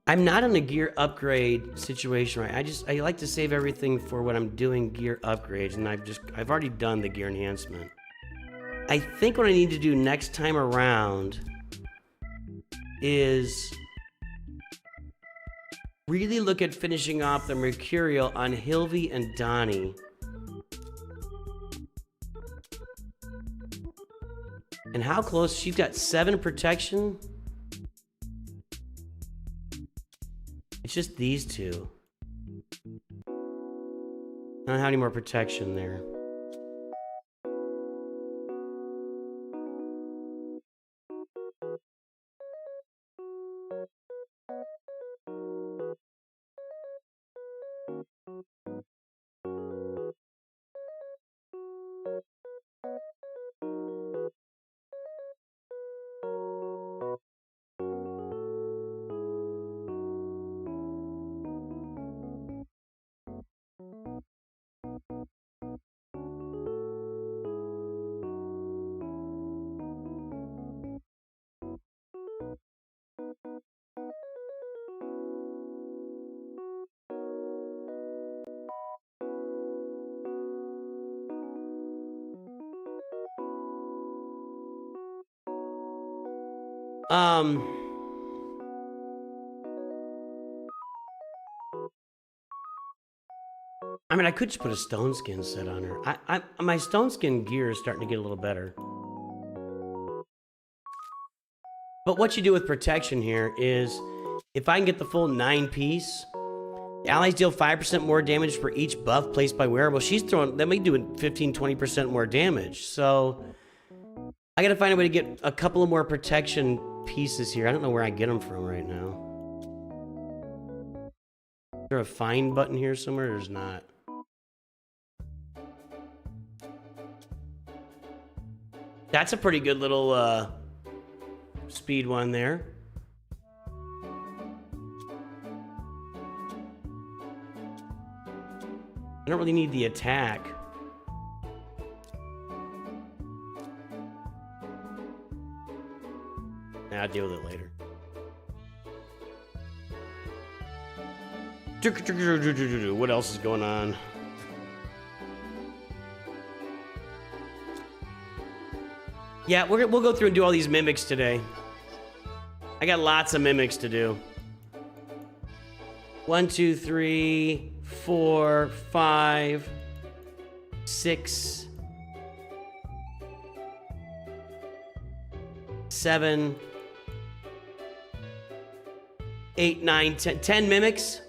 I'm not in a gear upgrade situation, right? I like to save everything for when I'm doing gear upgrades, and I've already done the gear enhancement. I think what I need to do next time around is really look at finishing off the Mercurial on Hilvy and Donnie. And how close? She's got 7 protection. It's just these two. I don't have any more protection there. I mean, I could just put a stone skin set on her. My stone skin gear is starting to get a little better. But what you do with protection here is, if I can get the full 9-piece, the allies deal 5% more damage for each buff placed by wearer. Well, she's throwing, that may do 15-20% more damage. So I gotta find a way to get a couple of more protection pieces here. I don't know where I get them from right now. Is there a find button here somewhere? There's not. That's a pretty good little speed one there. I don't really need the attack. I'll deal with it later. What else is going on? Yeah, we'll go through and do all these mimics today. I got lots of mimics to do. 1, 2, 3, 4, 5, 6, 7, 8, 9, 10. 10 mimics.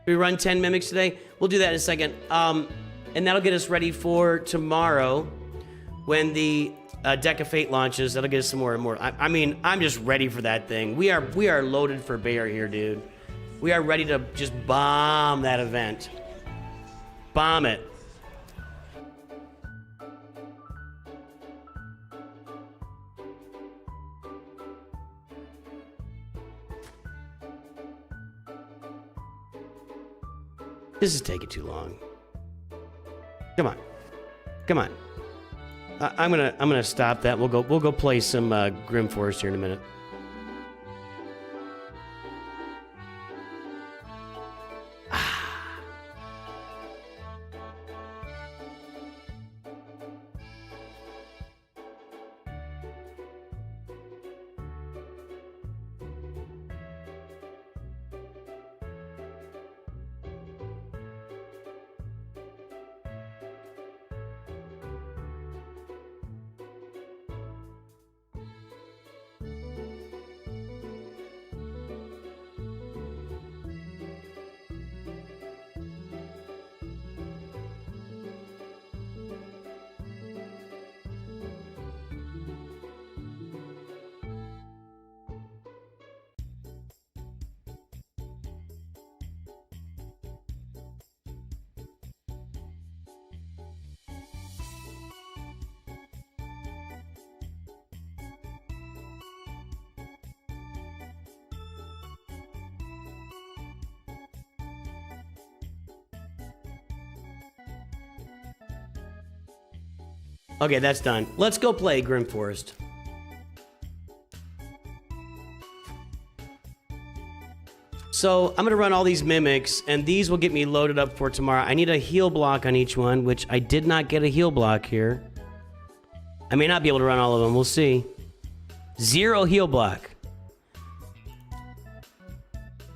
We run 10 mimics today. We'll do that in a second. And that'll get us ready for tomorrow when the Deck of Fate launches. That'll get us some more and more. I mean, I'm just ready for that thing. We are loaded for bear here, dude. We are ready to just bomb that event. Bomb it. This is taking too long. Come on. Come on. I'm gonna stop that. We'll go play some Grim Forest here in a minute. Okay, that's done. Let's go play Grim Forest. So I'm gonna run all these mimics, and these will get me loaded up for tomorrow. I need a heal block on each one, which I did not get a heal block here. I may not be able to run all of them. We'll see. 0 heal block.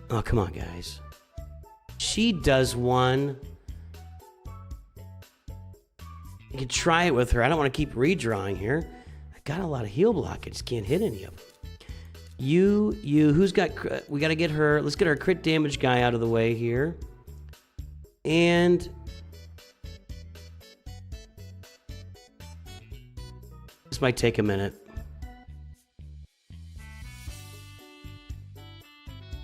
Oh, come on, guys. She does one. You can try it with her. I don't want to keep redrawing here. I got a lot of heal block. I just can't hit any of them. You, who's got... We got to get her... Let's get our crit damage guy out of the way here. And... This might take a minute.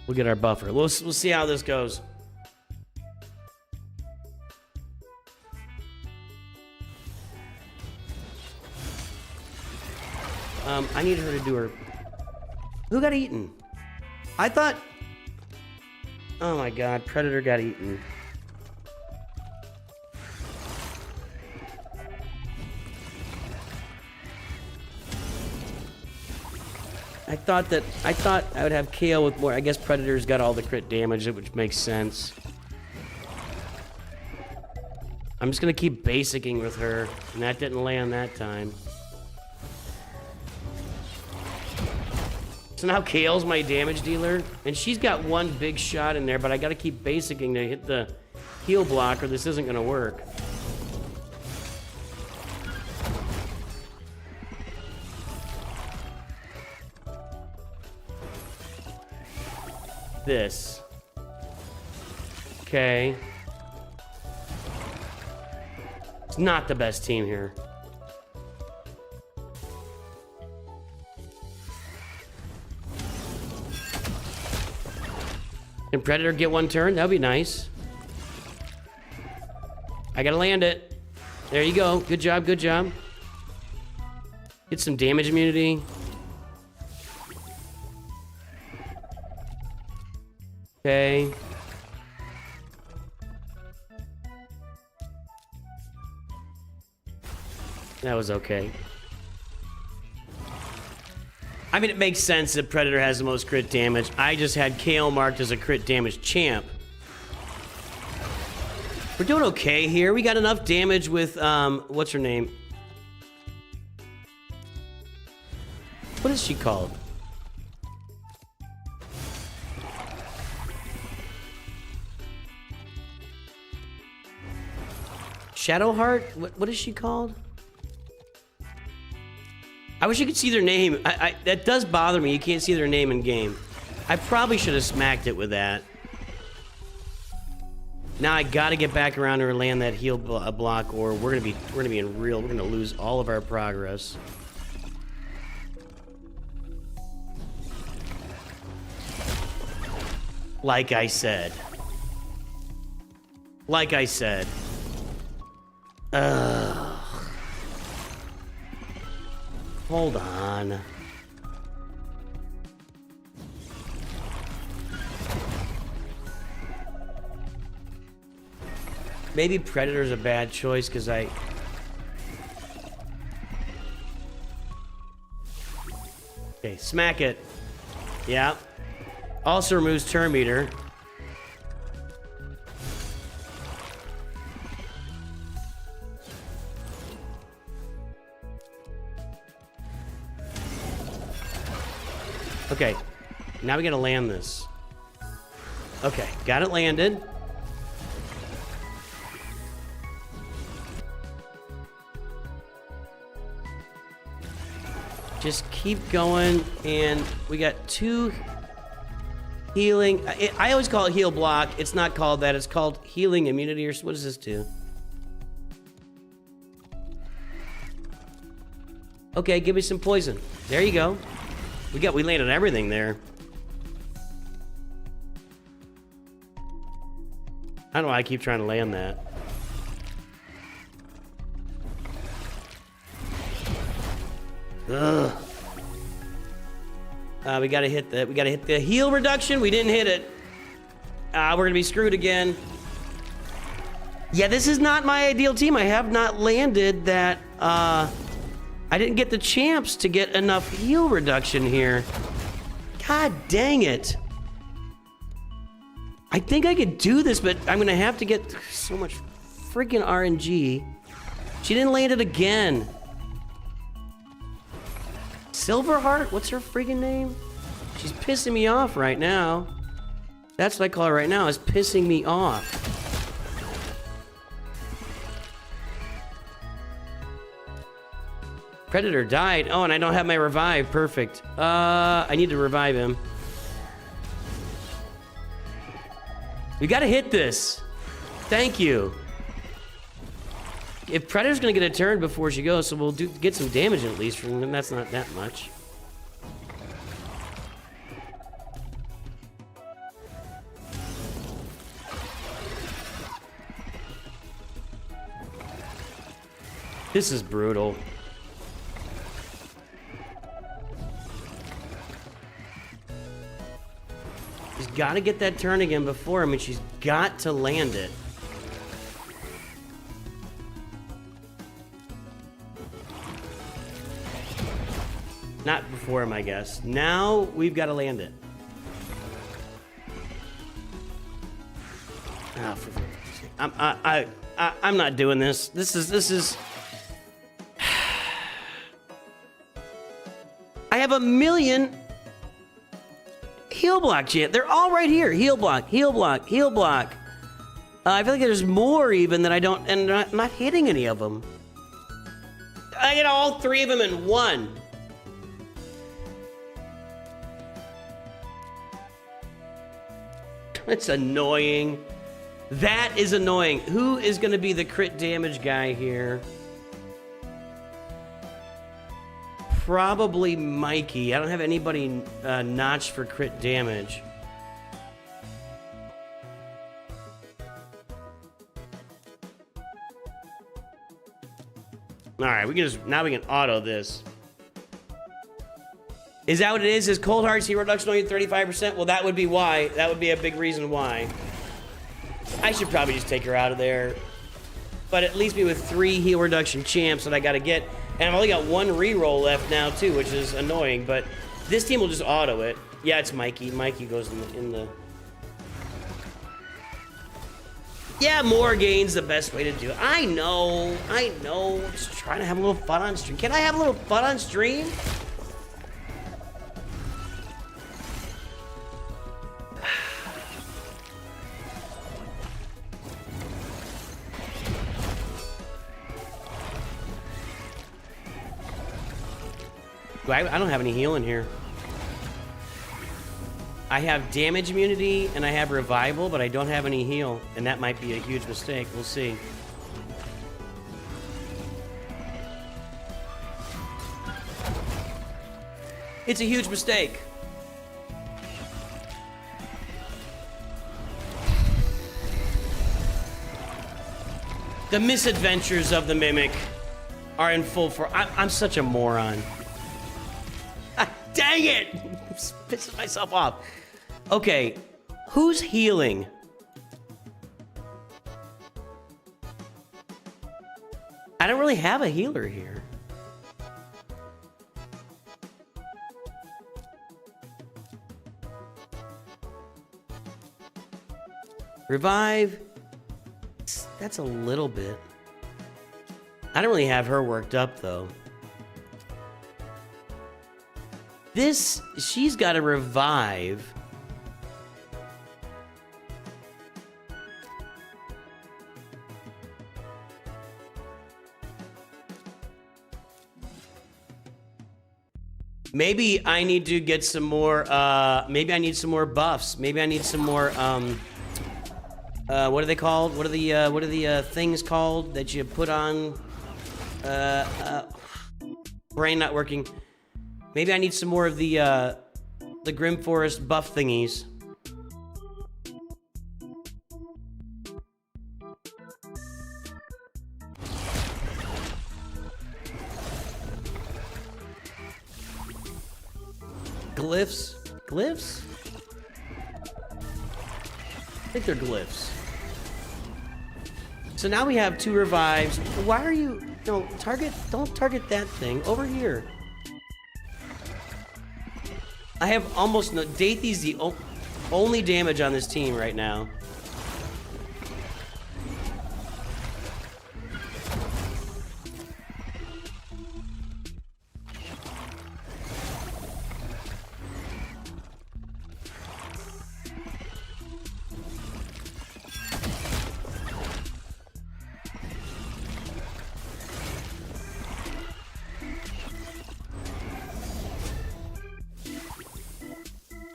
We'll get our buffer. We'll see how this goes. I need her to do her... Who got eaten? I thought... Oh my god, Predator got eaten. I thought I would have KO with more... I guess Predator's got all the crit damage, which makes sense. I'm just gonna keep basicking with her, and that didn't land that time. So now Kale's my damage dealer, and she's got one big shot in there, but I gotta keep basicking to hit the heal block or this isn't gonna work. This. Okay. It's not the best team here. Can Predator get one turn? That'd be nice. I gotta land it. There you go. Good job, good job. Get some damage immunity. Okay. That was okay. I mean, it makes sense that Predator has the most crit damage. I just had Kale marked as a crit damage champ. We're doing okay here. We got enough damage with, what's her name? What is she called? Shadowheart? What is she called? I wish you could see their name. That does bother me. You can't see their name in game. I probably should have smacked it with that. Now I gotta get back around her and land that heal block, or we're gonna be in real. We're gonna lose all of our progress. Like I said. Like I said. Ugh. Hold on. Maybe Predator's a bad choice because I... Okay, smack it. Yeah. Also removes turn meter. Okay, now we gotta land this. Okay, got it landed. Just keep going, and we got 2 healing. I always call it heal block. It's not called that. It's called healing immunity, or what does this do? Okay, give me some poison. There you go. We landed everything there. I don't know why I keep trying to land that. Ugh. We gotta hit the heal reduction. We didn't hit it. We're gonna be screwed again. Yeah, this is not my ideal team. I have not landed that. I didn't get the champs to get enough heal reduction here. God dang it. I think I could do this, but I'm gonna have to get so much freaking RNG. She didn't land it again. Silverheart? What's her freaking name? She's pissing me off right now. That's what I call her right now, is pissing me off. Predator died. Oh, and I don't have my revive. Perfect. I need to revive him. We gotta hit this. Thank you. If Predator's gonna get a turn before she goes, so we'll get some damage at least from him. That's not that much. This is brutal. She's got to get that turn again before him, and she's got to land it. Not before him, I guess. Now we've got to land it. I'm not doing this. This is. I have a million heal block chant. They're all right here. Heal block, heal block, heal block. I feel like there's more even that I don't, and I'm not hitting any of them. I get all 3 of them in one. It's annoying. That is annoying. Who is going to be the crit damage guy here? Probably Mikey. I don't have anybody notched for crit damage. All right, now we can auto this. Is that what it is? Is Cold Heart's heal reduction only 35%? Well, that would be why. That would be a big reason why. I should probably just take her out of there. But at least be with 3 heal reduction champs that I gotta get. And I've only got 1 reroll left now, too, which is annoying. But this team will just auto it. Yeah, it's Mikey. Mikey goes in the... Yeah, more gain's the best way to do it. I know. Just trying to have a little fun on stream. Can I have a little fun on stream? I don't have any heal in here. I have damage immunity and I have revival, but I don't have any heal. And that might be a huge mistake. We'll see. It's a huge mistake. The misadventures of the Mimic are in full force. I'm such a moron. Ah, dang it! I'm pissing myself off. Okay, who's healing? I don't really have a healer here. Revive. That's a little bit. I don't really have her worked up, though. This, she's got to revive. Maybe I need to get some more, maybe I need some more buffs. Maybe I need some more, what are they called? What are the things called that you put on? Brain not working. Maybe I need some more of the Grim Forest buff thingies. Glyphs? Glyphs? I think they're glyphs. So now we have 2 revives. Why are you... No, don't target that thing. Over here. I have almost no... Dathy's the only damage on this team right now.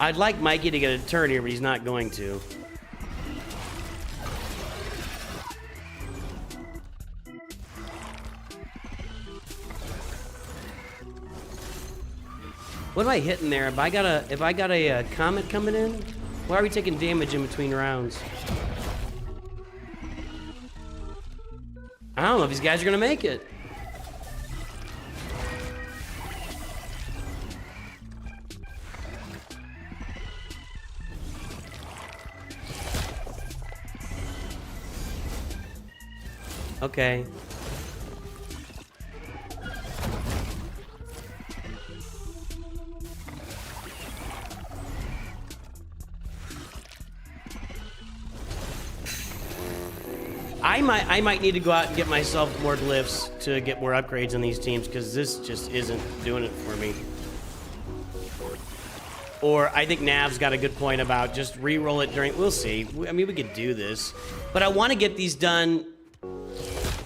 I'd like Mikey to get a turn here, but he's not going to. What am I hitting there? If I got a comet coming in, why are we taking damage in between rounds? I don't know if these guys are gonna make it. Okay. I might need to go out and get myself more glyphs to get more upgrades on these teams, because this just isn't doing it for me. Or I think Nav's got a good point about just re-roll it during... We'll see. I mean, we could do this. But I want to get these done...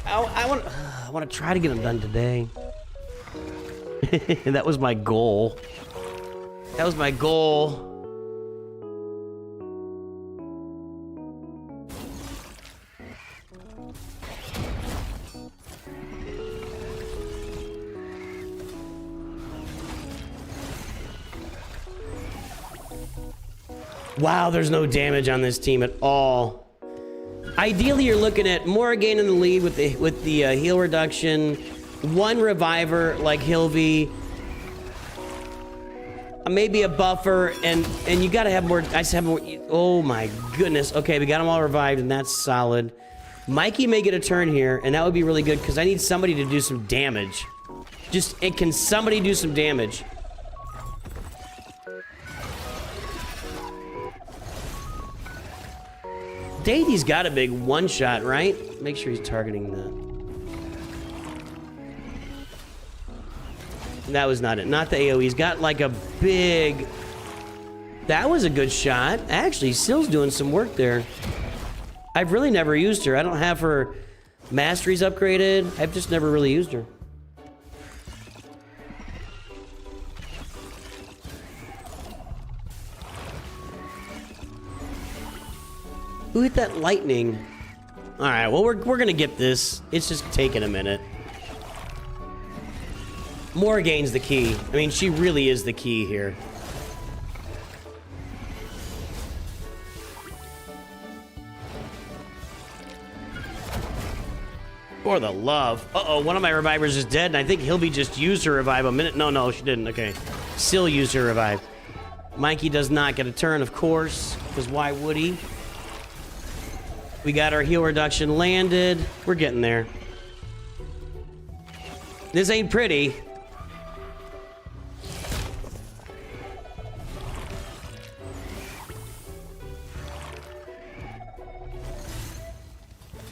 I want to try to get them done today. That was my goal. That was my goal. Wow, there's no damage on this team at all. Ideally, you're looking at Morrigan in the lead with the heal reduction, 1 reviver like Hilvy, maybe a buffer, and you gotta have more. I just have more. Oh my goodness. Okay, we got them all revived, and that's solid. Mikey may get a turn here, and that would be really good because I need somebody to do some damage. Can somebody do some damage? Dathy's got a big one-shot, right? Make sure he's targeting that was not it. Not the AoE. He's got like a big... That was a good shot. Actually, Sill's doing some work there. I've really never used her. I don't have her masteries upgraded. I've just never really used her. Who hit that lightning? All right, well, we're going to get this. It's just taking a minute. Morgane's the key. I mean, she really is the key here. For the love. Uh-oh, one of my revivers is dead, and I think Hilby just used her revive a minute. No, she didn't. Okay. Still used her revive. Mikey does not get a turn, of course, because why would he? We got our heal reduction landed. We're getting there. This ain't pretty.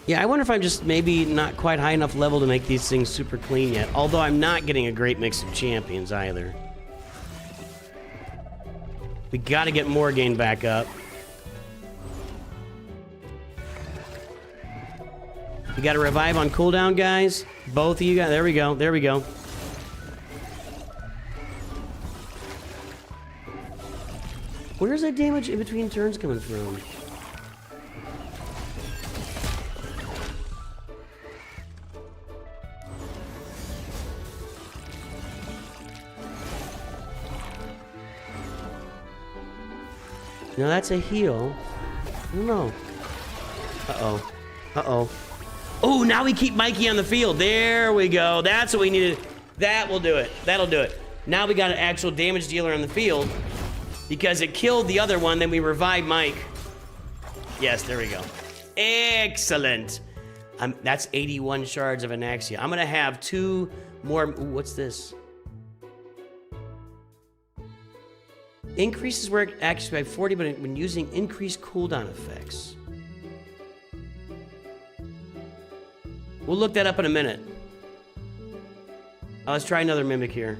Yeah, I wonder if I'm just maybe not quite high enough level to make these things super clean yet. Although I'm not getting a great mix of champions either. We gotta get Morgane back up. We got to revive on cooldown, guys. Both of you guys. There we go. There we go. Where's that damage in between turns coming from? No, that's a heal. I don't know. Uh-oh. Uh-oh. Oh, now we keep Mikey on the field. There we go. That's what we needed. That will do it. That'll do it. Now we got an actual damage dealer on the field because it killed the other one. Then we revived Mike. Yes, there we go. Excellent. That's 81 shards of Anaxia. I'm going to have 2 more. Ooh, what's this? Increases work actually by 40, but when using increased cooldown effects. We'll look that up in a minute. Let's try another mimic here.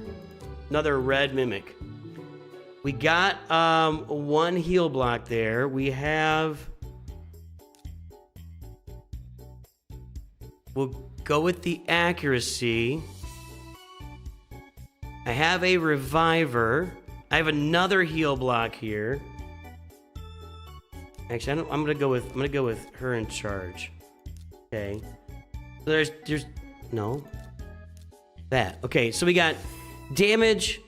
Another red mimic. We got 1 heal block there. We have... We'll go with the accuracy. I have a reviver. I have another heal block here. Actually, I'm gonna go with her in charge. Okay. There's no. That. Okay, so we got damage.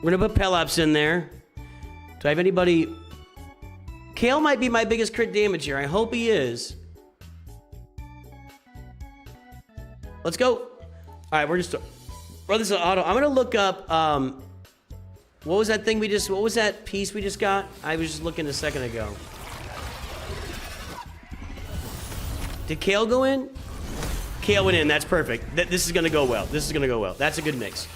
We're gonna put Pelops in there. Do I have anybody? Kale might be my biggest crit damage here. I hope he is. Let's go. All right, we're just. Bro, this is auto. I'm gonna look up. What was that thing we just? What was that piece we just got? I was just looking a second ago. Did Kale go in? Kale went in. That's perfect. This is gonna go well. This is gonna go well. That's a good mix.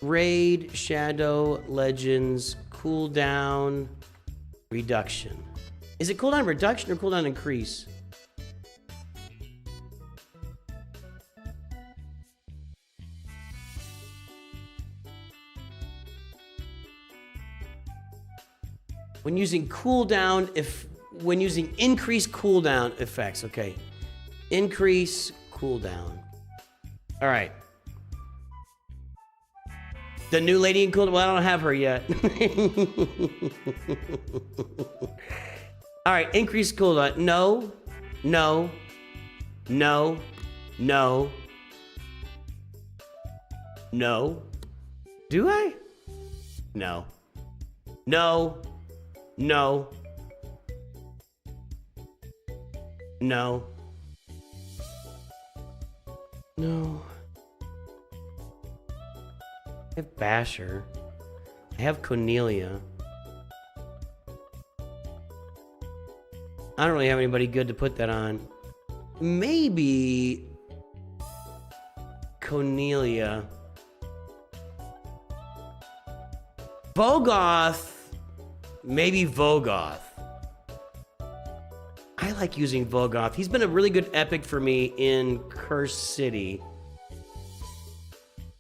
Raid, Shadow, Legends, cooldown, reduction. Is it cooldown reduction or cooldown increase? When using cooldown, when using increased cooldown effects, okay. Increase cooldown. All right. The new lady in cooldown, well, I don't have her yet. All right, increase cooldown. No, no, no, no, no. Do I? No. No. No. No. No. I have Basher. I have Cornelia. I don't really have anybody good to put that on. Maybe Cornelia. Vogoth. Maybe Vogoth. I like using Vogoth. He's been a really good epic for me in Curse City.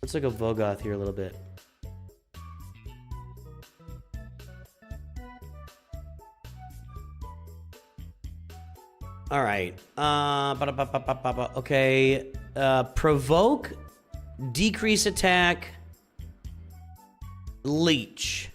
Let's look at Vogoth here a little bit. All right. Okay. Provoke, decrease attack, leech.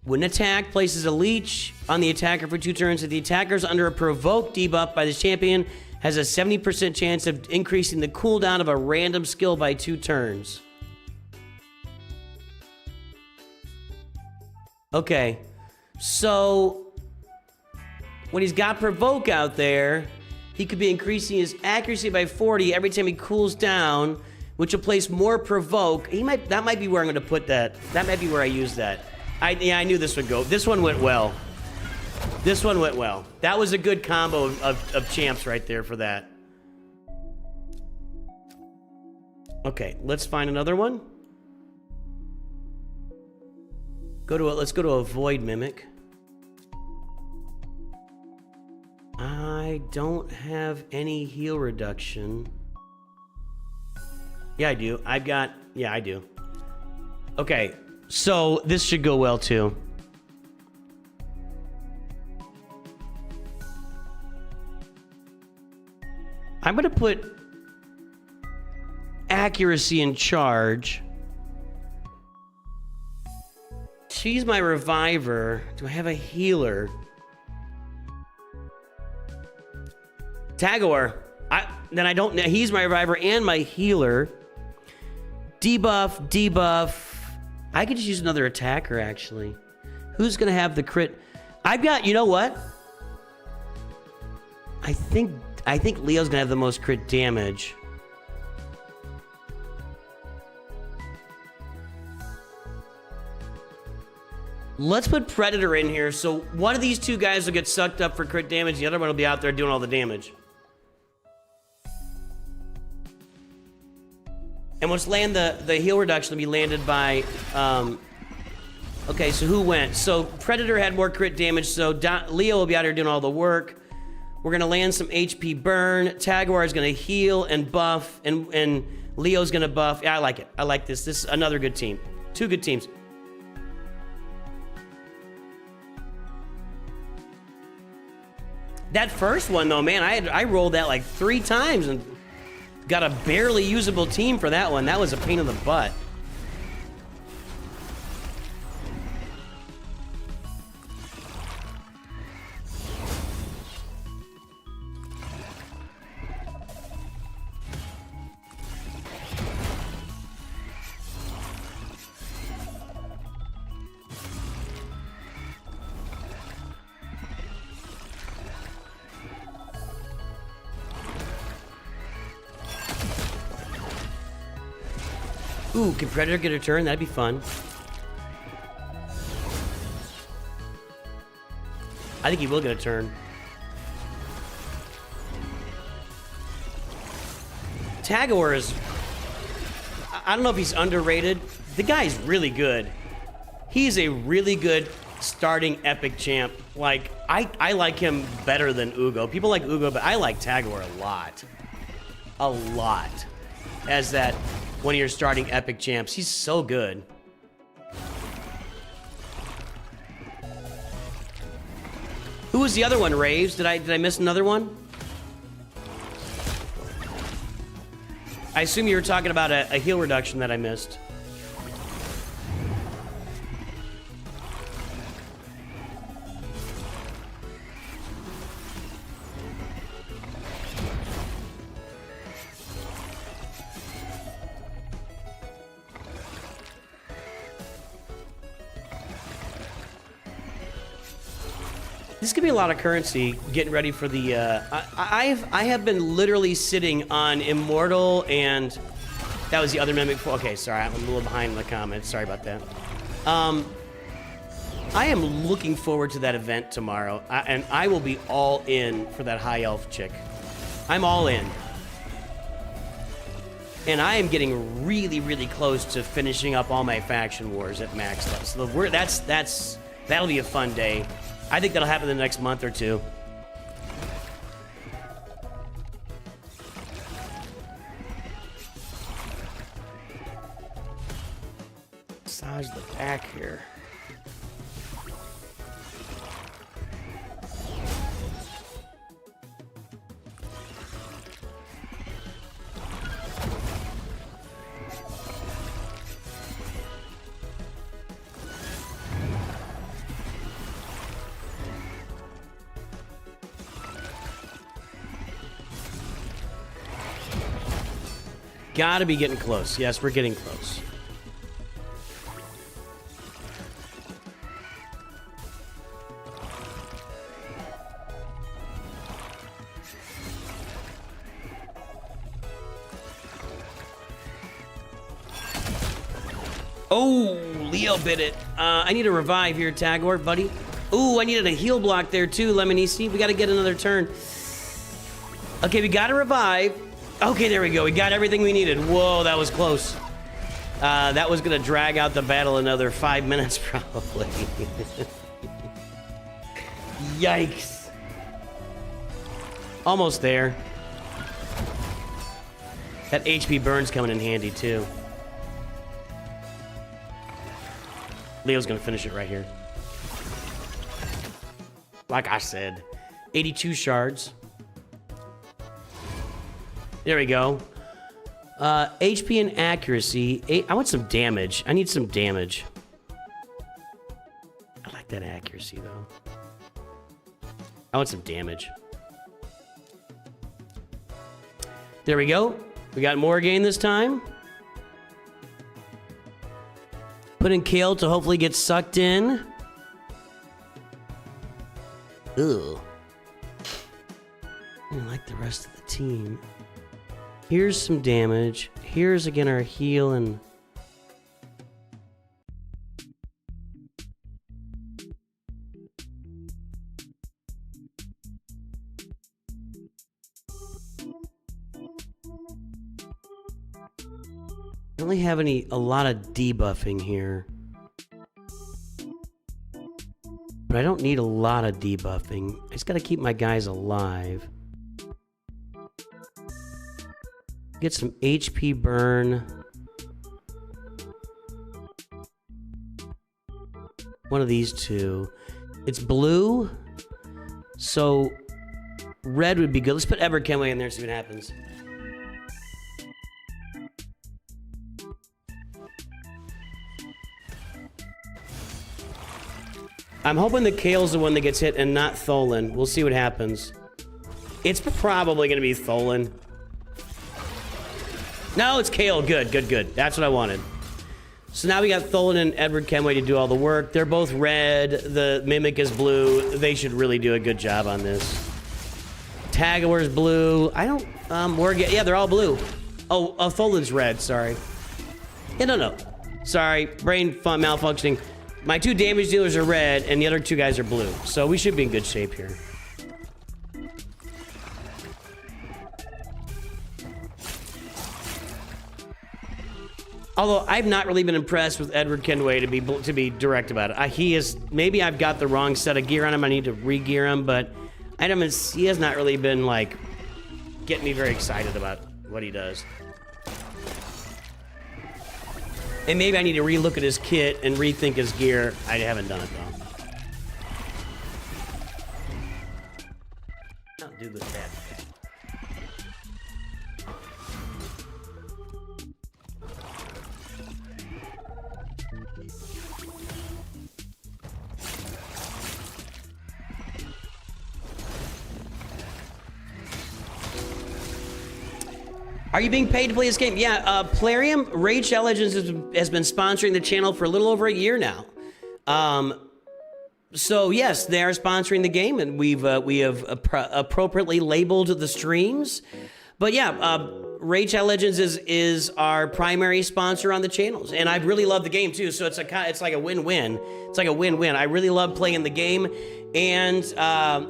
When attack places a leech on the attacker for 2 turns, if the attacker is under a provoke debuff by the champion, has a 70% chance of increasing the cooldown of a random skill by 2 turns. Okay, so when he's got provoke out there, he could be increasing his accuracy by 40 every time he cools down, which will place more provoke. That might be where I'm going to put that. That might be where I use that. Yeah, I knew this would go. This one went well. This one went well. That was a good combo of champs right there for that. Okay, let's find another one. Let's go to a Void Mimic. I don't have any heal reduction. Yeah, I do. Yeah, I do. Okay, so this should go well too. I'm gonna put accuracy in charge. She's my reviver. Do I have a healer? Tagor. Then I don't. He's my reviver and my healer. Debuff. I could just use another attacker, actually. Who's gonna have the crit? I've got. You know what? I think Leo's gonna have the most crit damage. Let's put Predator in here, so one of these two guys will get sucked up for crit damage, the other one will be out there doing all the damage. And let's land the heal reduction will be landed by, okay, so who went? So Predator had more crit damage, so Leo will be out here doing all the work. We're gonna land some HP burn. Tagor is gonna heal and buff, and Leo's gonna buff. Yeah, I like it. I like this. This is another good team. 2 good teams. That first one, though, man, I rolled that like 3 times and got a barely usable team for that one. That was a pain in the butt. Ooh, can Predator get a turn? That'd be fun. I think he will get a turn. Tagor is... I don't know if he's underrated. The guy's really good. He's a really good starting epic champ. Like, I like him better than Ugo. People like Ugo, but I like Tagor a lot. A lot. As that... one of your starting epic champs. He's so good. Who was the other one, Raves? Did I miss another one? I assume you were talking about a heal reduction that I missed. This could be a lot of currency getting ready for the, I have been literally sitting on Immortal and that was the other mimic. Okay, sorry, I'm a little behind in the comments. Sorry about that. I am looking forward to that event tomorrow, and I will be all in for that high elf chick. I'm all in. And I am getting really, really close to finishing up all my faction wars at max level. So that'll be a fun day. I think that'll happen in the next month or 2. Massage the back here. Gotta be getting close. Yes, we're getting close. Oh, Leo bit it. I need a revive here, Tagor, buddy. Ooh, I needed a heal block there too, Lemony. We gotta get another turn. Okay, we got a revive. Okay, there we go. We got everything we needed. Whoa, that was close. That was gonna drag out the battle another 5 minutes, probably. Yikes. Almost there. That HP burn's coming in handy, too. Leo's gonna finish it right here. Like I said, 82 shards. There we go. HP and accuracy. I want some damage. I need some damage. I like that accuracy, though. I want some damage. There we go. We got more gain this time. Put in Kale to hopefully get sucked in. Ugh. I like the rest of the team. Here's some damage. Here's again our heal and... I only have a lot of debuffing here. But I don't need a lot of debuffing. I just gotta keep my guys alive. Get some HP burn. One of these two. It's blue, so red would be good. Let's put Edward Kenway in there and see what happens. I'm hoping the Kale's the one that gets hit and not Tholen. We'll see what happens. It's probably going to be Tholen. No, it's Kale. Good, good, good. That's what I wanted. So now we got Tholen and Edward Kenway to do all the work. They're both red. The Mimic is blue. They should really do a good job on this. Tagawar's blue. I don't... yeah, they're all blue. Oh, Tholen's red. Sorry. Yeah, no. Sorry. Brain malfunctioning. My two damage dealers are red, and the other two guys are blue. So we should be in good shape here. Although I've not really been impressed with Edward Kenway to be direct about it. He is... Maybe I've got the wrong set of gear on him. I need to re-gear him, but he has not really been, like, getting me very excited about what he does. And maybe I need to re-look at his kit and rethink his gear. I haven't done it, though. I'll do this bad. Are you being paid to play this game? Yeah, Plarium, Raid Shadow Legends has been sponsoring the channel for a little over a year now. So yes, they are sponsoring the game, and we have appropriately labeled the streams. But yeah, Raid Shadow Legends is our primary sponsor on the channels, and I really love the game too. So it's like a win-win. It's like a win-win. I really love playing the game, and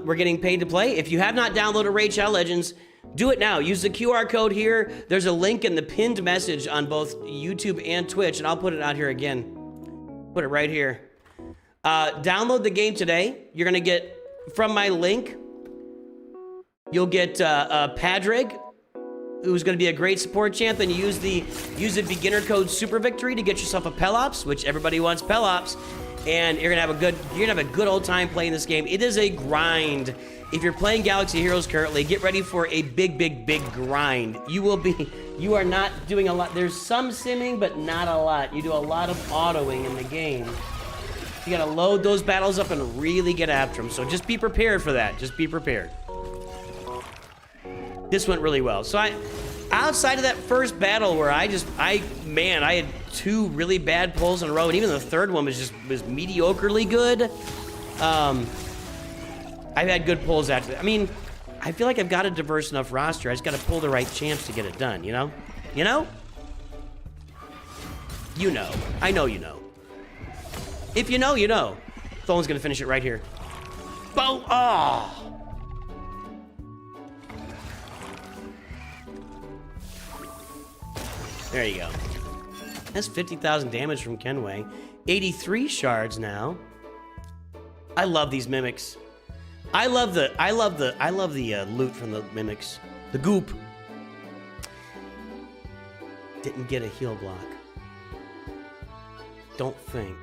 we're getting paid to play. If you have not downloaded Raid Shadow Legends, do it now. Use the QR code here. There's a link in the pinned message on both YouTube and Twitch, and I'll put it out here again. Put it right here. Download the game today. You're gonna get, from my link, you'll get Padraig, who's gonna be a great support champ, and use the beginner code Super Victory to get yourself a Pelops, which everybody wants Pelops, and you're gonna have a good old time playing this game. It is a grind. If you're playing Galaxy Heroes currently, get ready for a big grind. You are not doing a lot. There's some simming, but not a lot. You do a lot of autoing in the game. You gotta load those battles up and really get after them. So just be prepared for that. Just be prepared. This went really well. So outside of that first battle where I had 2 really bad pulls in a row, and even the third one was mediocrely good. I've had good pulls after that. I mean, I feel like I've got a diverse enough roster. I just got to pull the right champs to get it done, you know? You know? You know. I know you know. If you know, you know. Tholin's gonna finish it right here. Boom! Oh! There you go. That's 50,000 damage from Kenway. 83 shards now. I love these mimics. I love the loot from the mimics. The goop. Didn't get a heal block. Don't think.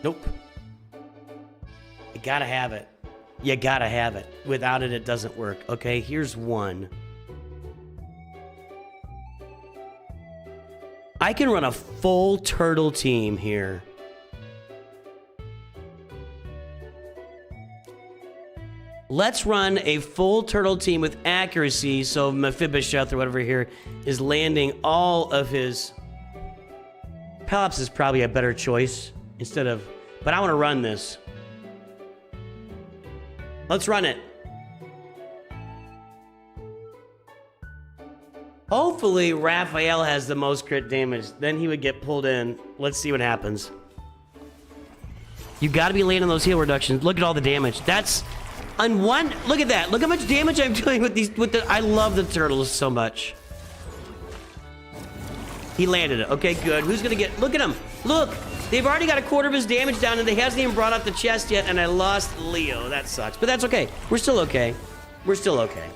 Nope. You gotta have it. You gotta have it. Without it, it doesn't work. Okay, here's one. I can run a full turtle team here. Let's run a full turtle team with accuracy so Mephibosheth or whatever here is landing all of his... Pelops is probably a better choice instead of... But I want to run this. Let's run it. Hopefully Raphael has the most crit damage. Then he would get pulled in. Let's see what happens. You got to be landing those heal reductions. Look at all the damage. That's... On one, look at that. Look how much damage I'm doing with these. I love the turtles so much. He landed it. Okay, good. Who's gonna get? Look at him. Look, they've already got a quarter of his damage down, and they hasn't even brought out the chest yet. And I lost Leo. That sucks, but that's okay. We're still okay. We're still okay.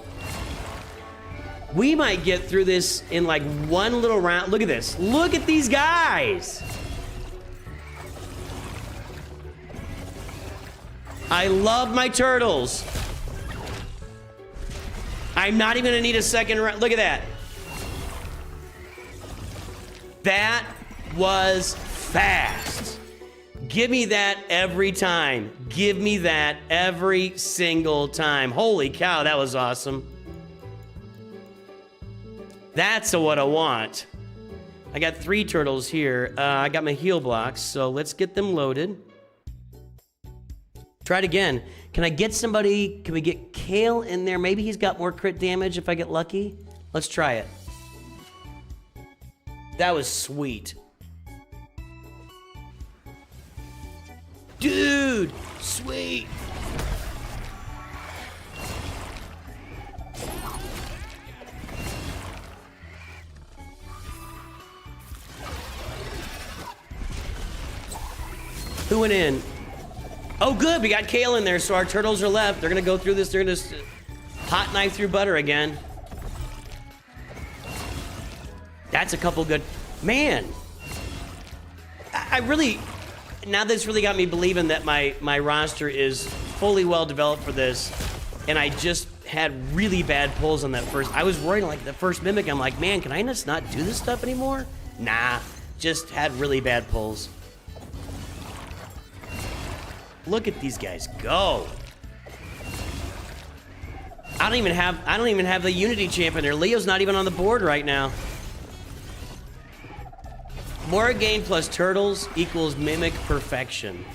We might get through this in like one little round. Look at this. Look at these guys. I love my turtles. I'm not even gonna need a second round. Look at that. That was fast. Give me that every time. Give me that every single time. Holy cow, that was awesome. That's what I want. I got 3 turtles here. I got my heal blocks, so let's get them loaded. Try it again. Can I get somebody? Can we get Kale in there? Maybe he's got more crit damage if I get lucky. Let's try it. That was sweet. Dude, sweet. Who went in? Oh, good. We got Kale in there, so our turtles are left. They're going to go through this. They're going to hot knife through butter again. That's a couple good... Man. I really... Now this really got me believing that my roster is fully well developed for this. And I just had really bad pulls on that first... I was worried, like, the first Mimic. I'm like, man, can I just not do this stuff anymore? Nah. Just had really bad pulls. Look at these guys go. I don't even have the Unity champion there. Leo's not even on the board right now. Morrigan plus turtles equals mimic perfection.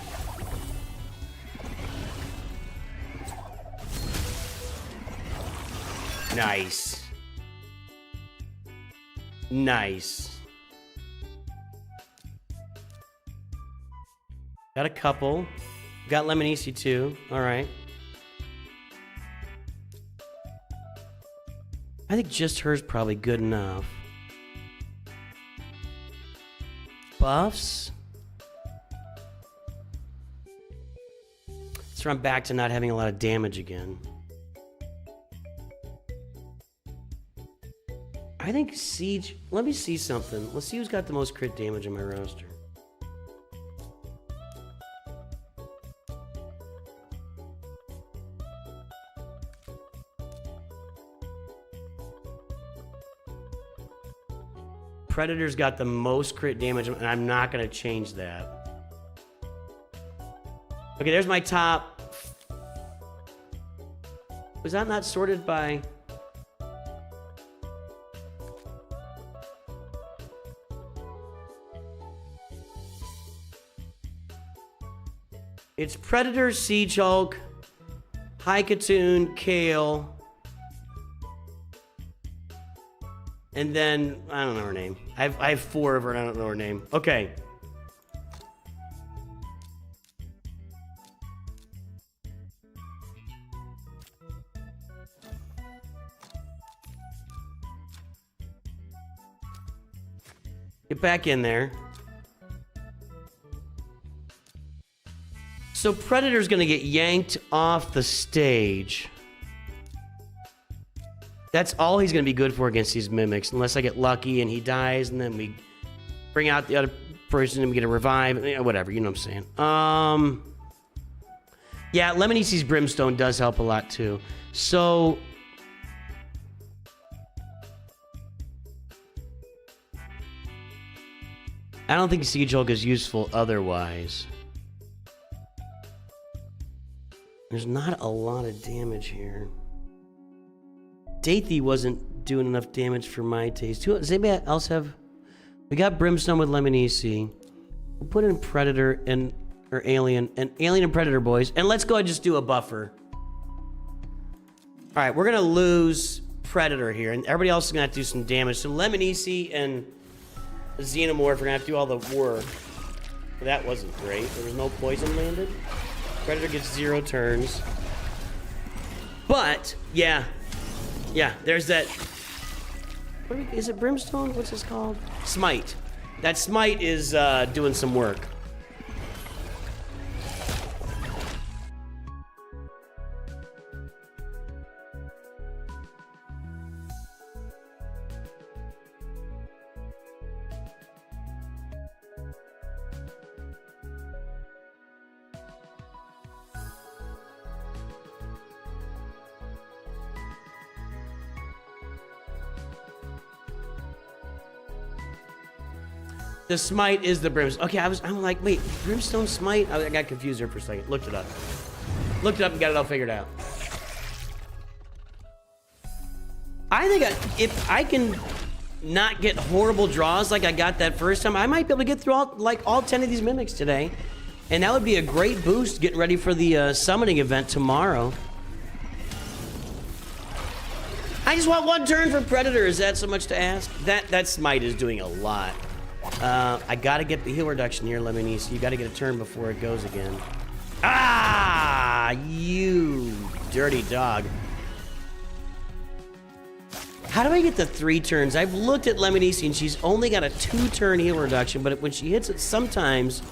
Nice. Nice. Got a couple. Got Lemonisi too. All right. I think just her's probably good enough. Buffs. Let's run back to not having a lot of damage again. I think Siege... Let me see something. Let's see who's got the most crit damage in my roster. Predator's got the most crit damage, and I'm not going to change that. Okay, there's my top. Was that not sorted by... It's Predator, Siege Hulk, Haikatoon, Kale, and then I don't know her name. I have 4 of her and I don't know her name. Okay. Get back in there. So Predator's gonna get yanked off the stage. That's all he's gonna be good for against these mimics, unless I get lucky and he dies, and then we bring out the other person and we get a revive, whatever, you know what I'm saying. Yeah, Lemonisi's Brimstone does help a lot too. So I don't think Siege Hulk is useful otherwise. There's not a lot of damage here. Dathy wasn't doing enough damage for my taste. Does anybody else have... We got Brimstone with Lemonisi. We'll put in Predator and... Or Alien. And Alien and Predator, boys. And let's go ahead and just do a buffer. Alright, we're gonna lose Predator here. And everybody else is gonna have to do some damage. So Lemonisi and Xenomorph are gonna have to do all the work. That wasn't great. There was no poison landed. Predator gets 0 turns. But, yeah. Yeah, there's that... Is it Brimstone? What's this called? Smite. That Smite is doing some work. The Smite is the Brimstone. Okay, I'm like, wait, Brimstone Smite? I got confused there for a second. Looked it up. Looked it up and got it all figured out. I think if I can not get horrible draws like I got that first time, I might be able to get through all 10 of these mimics today. And that would be a great boost getting ready for the summoning event tomorrow. I just want 1 turn for Predator. Is that so much to ask? That Smite is doing a lot. I gotta get the heal reduction here, Lemonese. You gotta get a turn before it goes again. Ah, you dirty dog. How do I get the 3 turns? I've looked at Lemonese and she's only got a 2-turn heal reduction, but when she hits it, sometimes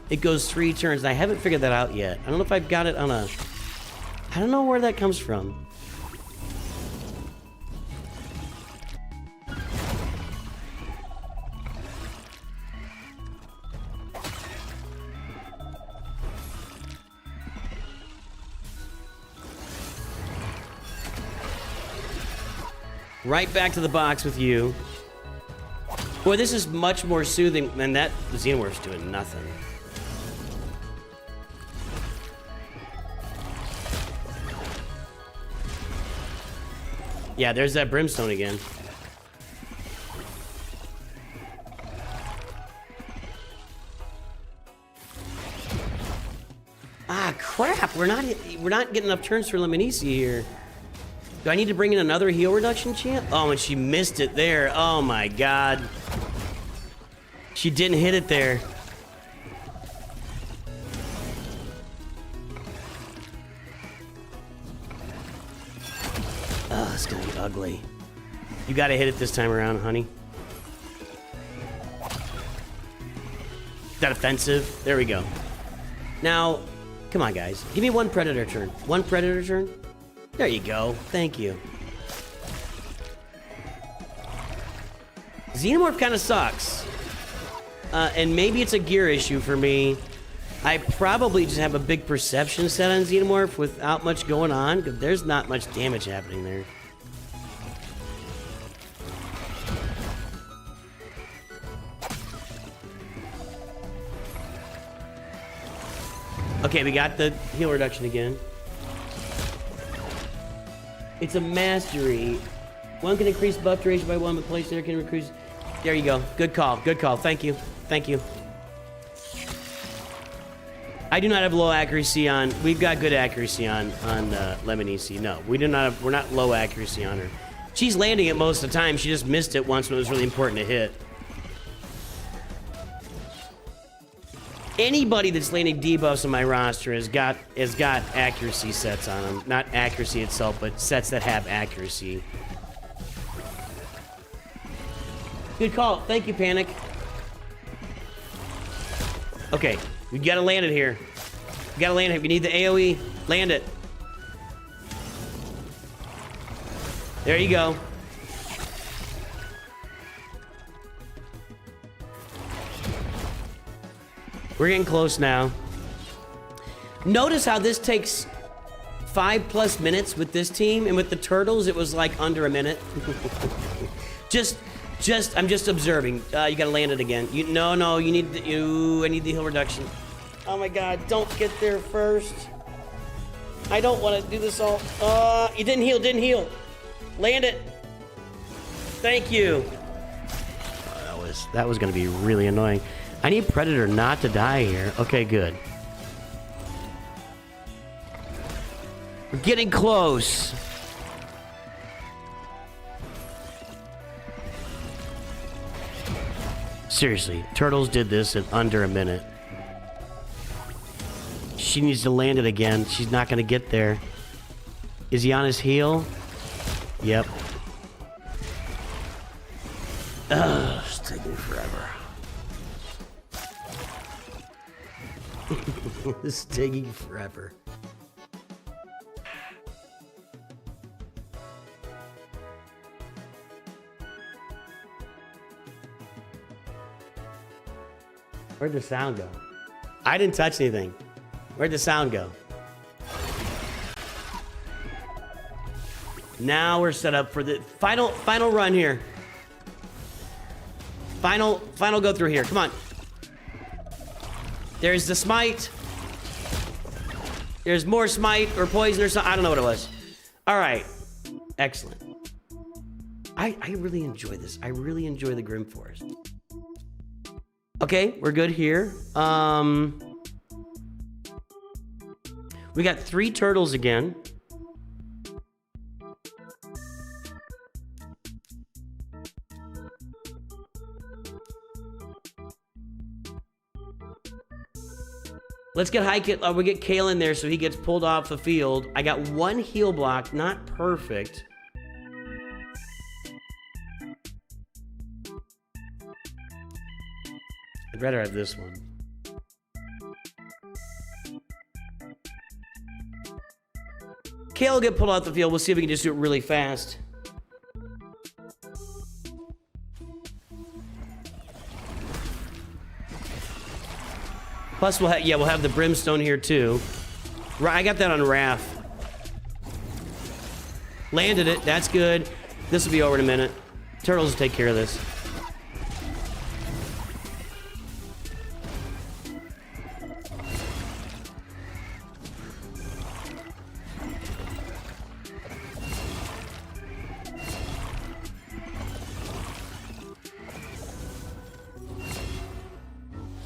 it goes 3 turns. And I haven't figured that out yet. I don't know if I've got it on a... I don't know where that comes from. Right back to the box with you. Boy, this is much more soothing than that. The Xenomorph's doing nothing. Yeah, there's that Brimstone again. Ah, crap! We're not getting enough turns for Lemonisi here. Do I need to bring in another heal reduction champ? Oh, and she missed it there. Oh my god. She didn't hit it there. Oh, it's gonna be ugly. You gotta hit it this time around, honey. Is that offensive? There we go. Now, come on, guys. Give me 1 Predator turn. 1 Predator turn. There you go. Thank you. Xenomorph kind of sucks. And maybe it's a gear issue for me. I probably just have a big perception set on Xenomorph without much going on, because there's not much damage happening there. Okay, we got the heal reduction again. It's a mastery. 1 can increase buff duration by 1, but place there can increase. There you go. Good call. Good call. Thank you. Thank you. I do not have low accuracy on. We've got good accuracy on Lemonici. No, we do not have. We're not low accuracy on her. She's landing it most of the time. She just missed it once when it was really important to hit. Anybody that's landing debuffs on my roster has got accuracy sets on them. Not accuracy itself, but sets that have accuracy. Good call. Thank you, Panic. Okay, we gotta land it here. We gotta land it. We need the AoE. Land it. There you go. We're getting close now. Notice how this takes 5+ minutes with this team, and with the turtles, it was like under a minute. I'm just observing. You gotta land it again. No, you need I need the heal reduction. Oh my God, don't get there first. I don't want to do this all. You didn't heal. Land it. Thank you. That was gonna be really annoying. I need Predator not to die here. Okay, good. We're getting close. Seriously, Turtles did this in under a minute. She needs to land it again. She's not gonna get there. Is he on his heel? Yep. Ugh, it's taking forever. This is taking forever. Where'd the sound go? I didn't touch anything. Where'd the sound go? Now we're set up for the final run here. Final go through here. Come on. There's the smite. There's more smite or poison or something. I don't know what it was. All right. Excellent. I really enjoy this. I really enjoy the Grim Forest. Okay, we're good here. We got 3 turtles again. Let's get we get Kale in there so he gets pulled off the field. I got 1 heal block, not perfect. I'd rather have this one. Kale will get pulled off the field. We'll see if we can just do it really fast. Plus, we'll have the brimstone here too. I got that on Raph. Landed it. That's good. This will be over in a minute. Turtles will take care of this.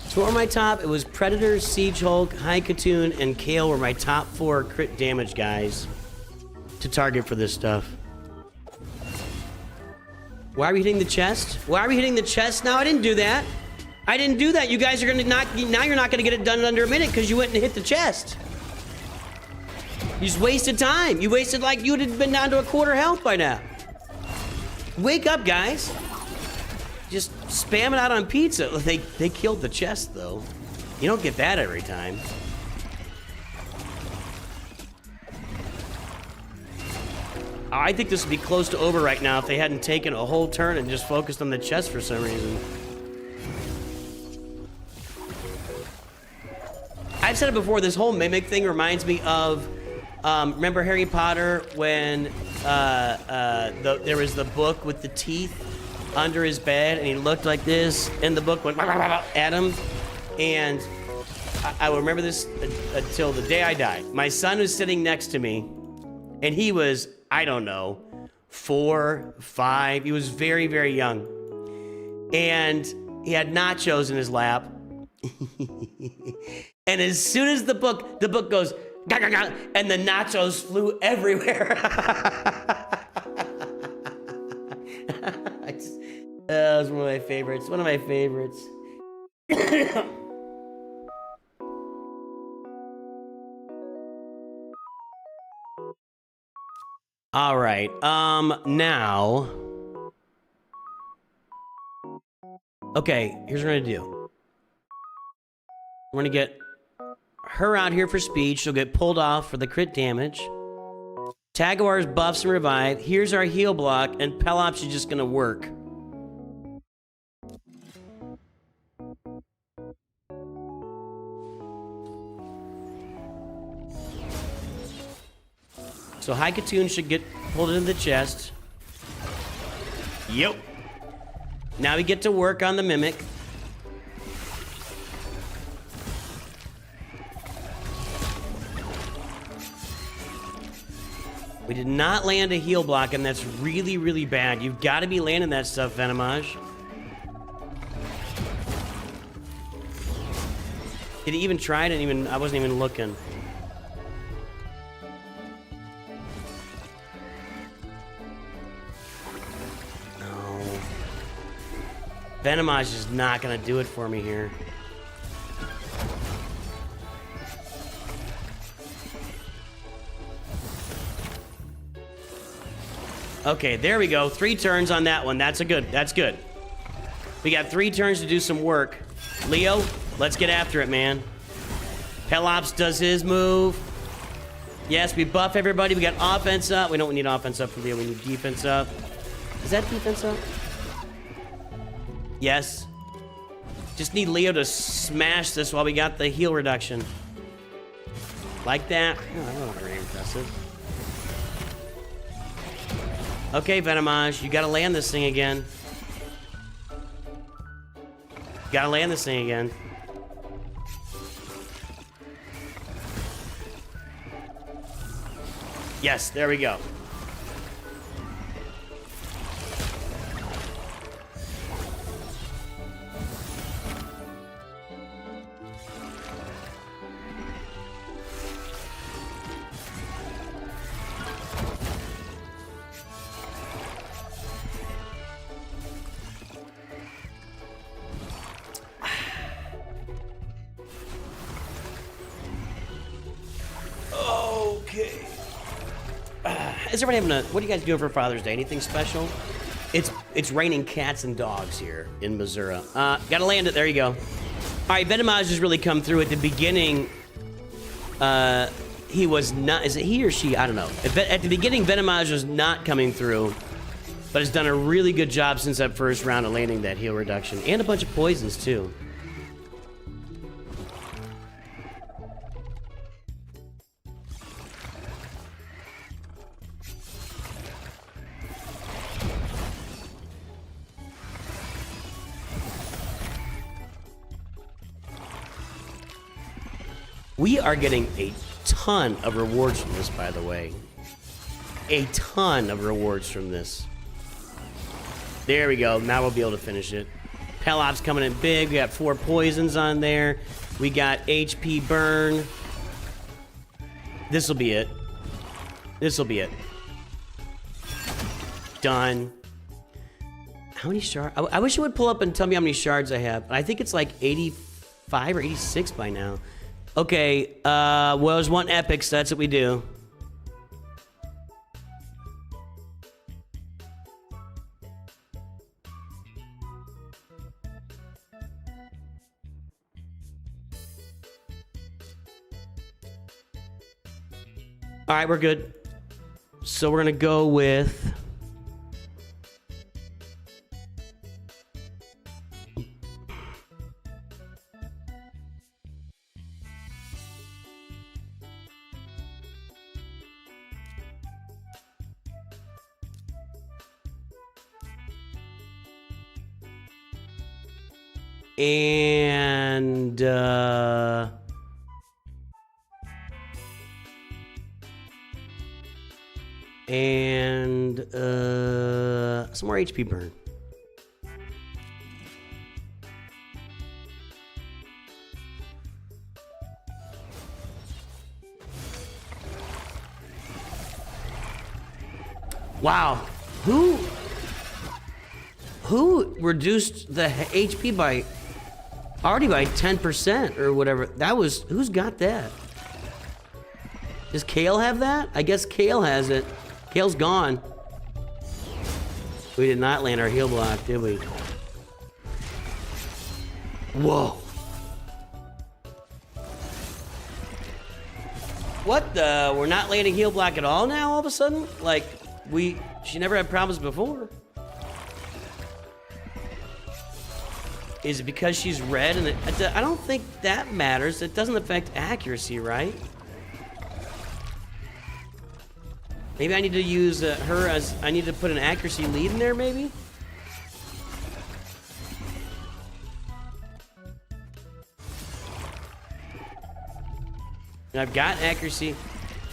So what were my top? It was Predator, Siege Hulk, High Katoon, and Kale were my top 4 crit damage guys to target for this stuff. Why are we hitting the chest? Why are we hitting the chest now? I didn't do that. I didn't do that. You guys are gonna now you're not gonna get it done in under a minute because you went and hit the chest. You just wasted time. You wasted like you'd have been down to a quarter health by now. Wake up, guys. Just spam it out on pizza. They killed the chest, though. You don't get that every time. I think this would be close to over right now if they hadn't taken a whole turn and just focused on the chest for some reason. I've said it before, this whole mimic thing reminds me of, remember Harry Potter when there was the book with the teeth under his bed, and he looked like this, and the book went at him, and I will remember this until the day I die. My son was sitting next to me, and he was, I don't know, 4, 5. He was very, very young, and he had nachos in his lap. And as soon as the book goes, gah, gah, gah, and the nachos flew everywhere. That was one of my favorites. One of my favorites. All right. Now. Okay, here's what we're gonna do. We're gonna get her out here for speed. She'll get pulled off for the crit damage. Taguar's buffs and revive. Here's our heal block, and Pelops is just gonna work. So Haikatoon should get pulled into the chest. Yep. Now we get to work on the Mimic. We did not land a heal block, and that's really, really bad. You've got to be landing that stuff, Venomage. Did he even try? I wasn't even looking. Venomage is not gonna do it for me here. Okay, there we go. 3 turns on that one. That's good. We got 3 turns to do some work. Leo, let's get after it, man. Pelops does his move. Yes, we buff everybody. We got offense up. We don't need offense up for Leo. We need defense up. Is that defense up? Yes. Just need Leo to smash this while we got the heal reduction. Like that. Oh, that wasn't very impressive. Okay, Venomage, you gotta land this thing again. Gotta land this thing again. Yes, there we go. Okay. Is everybody having a... What are you guys doing for Father's Day? Anything special? It's raining cats and dogs here in Missouri. Gotta land it. There you go. All right, Venomage has really come through at the beginning. He was not... Is it he or she? I don't know. At the beginning, Venomage was not coming through, but has done a really good job since that first round of landing that heal reduction. And a bunch of poisons, too. We are getting a ton of rewards from this, by the way. A ton of rewards from this. There we go. Now we'll be able to finish it. Pelops coming in big. We got 4 poisons on there. We got HP burn. This'll be it. This'll be it. Done. How many shards? I wish it would pull up and tell me how many shards I have. I think it's like 85 or 86 by now. Okay, well, there's 1 epic, so that's what we do. All right, we're good. So we're gonna go with... And some more HP burn. Wow. Who reduced the HP by already by 10% or whatever? That was, who's got that? Does Kale have that? I guess Kale has it. Kale's gone. We did not land our heal block, did we? Whoa. What the? We're not landing heal block at all now all of a sudden? Like, she never had problems before. Is it because she's red? And I don't think that matters. It doesn't affect accuracy, right? Maybe I need to use her as, I need to put an accuracy lead in there, maybe? And I've got accuracy.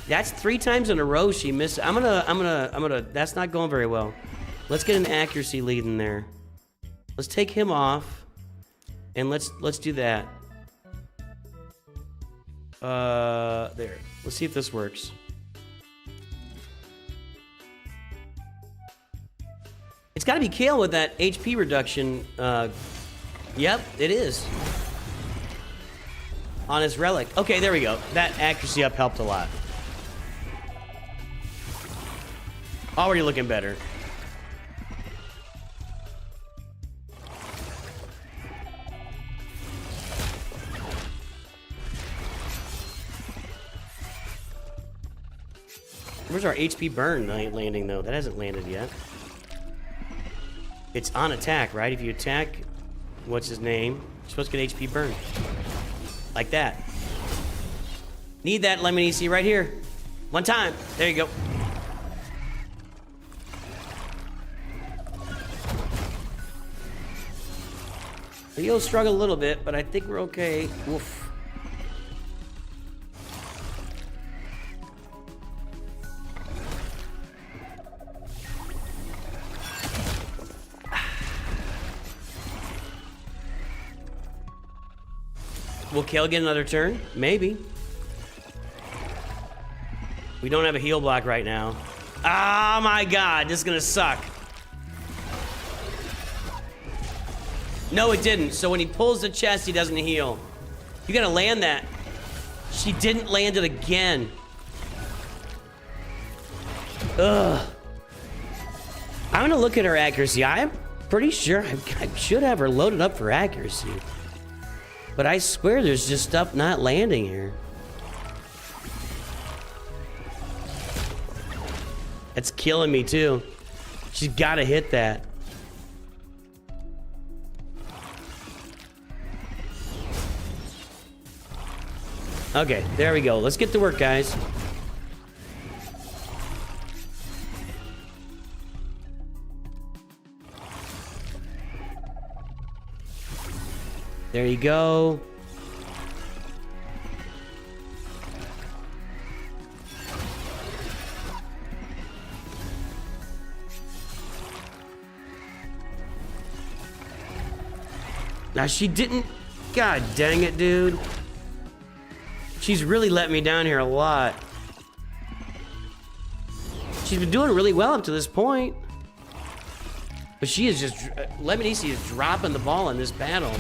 That's 3 times in a row she missed. I'm gonna, that's not going very well. Let's get an accuracy lead in there. Let's take him off. And let's do that. There. Let's see if this works. It's gotta be Kale with that HP reduction. Yep, it is. On his relic. Okay, there we go. That accuracy up helped a lot. Already looking better. Where's our HP burn landing, though? That hasn't landed yet. It's on attack, right? If you attack, what's his name? You're supposed to get HP burn. Like that. Need that lemon EC right here. One time. There you go. You'll struggle a little bit, but I think we're okay. Oof. Will Kale get another turn? Maybe. We don't have a heal block right now. Oh my god, this is gonna suck. No, it didn't. So when he pulls the chest, he doesn't heal. You gotta land that. She didn't land it again. Ugh. I'm gonna look at her accuracy. I'm pretty sure I should have her loaded up for accuracy. But I swear there's just stuff not landing here. That's killing me too. She's gotta hit that. Okay, there we go. Let's get to work, guys. There you go. Now she didn't. God dang it, dude. She's really let me down here a lot. She's been doing really well up to this point. But she is just, Lemon EC is dropping the ball in this battle.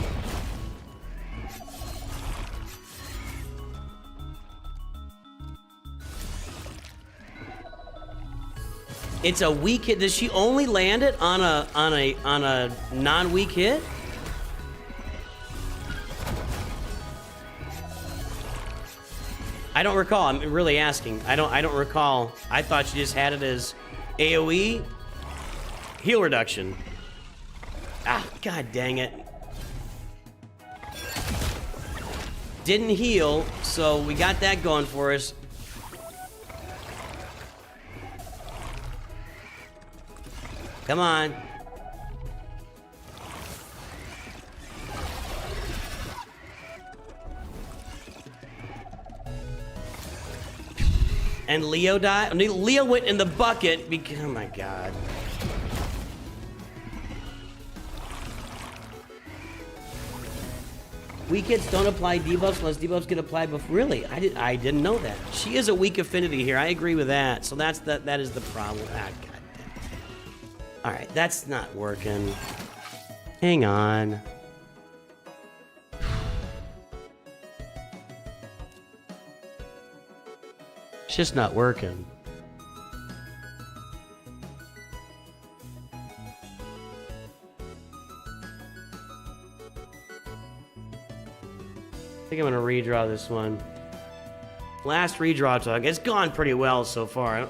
It's a weak hit. Does she only land it on a non-weak hit? I don't recall. I'm really asking. I don't recall. I thought she just had it as AoE heal reduction. Ah, god dang it. Didn't heal, so we got that going for us. Come on. And Leo died? Leo went in the bucket because, oh my god. Weak hits don't apply debuffs unless debuffs get applied before. Really? I didn't know that. She is a weak affinity here. I agree with that. So that is the problem. Ah, god damn All right, that's not working. Hang on. It's just not working. I think I'm gonna redraw this one. Last redraw talk. It's gone pretty well so far.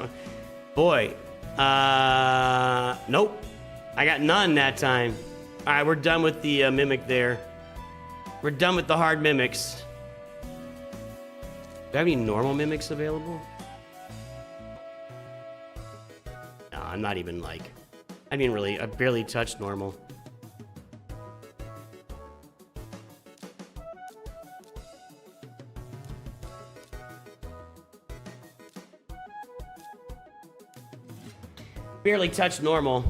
Boy, nope. I got none that time. All right, we're done with the mimic there. We're done with the hard mimics. Do I have any normal mimics available? No, I'm not even like... I mean, really, I barely touched normal. Barely touched normal.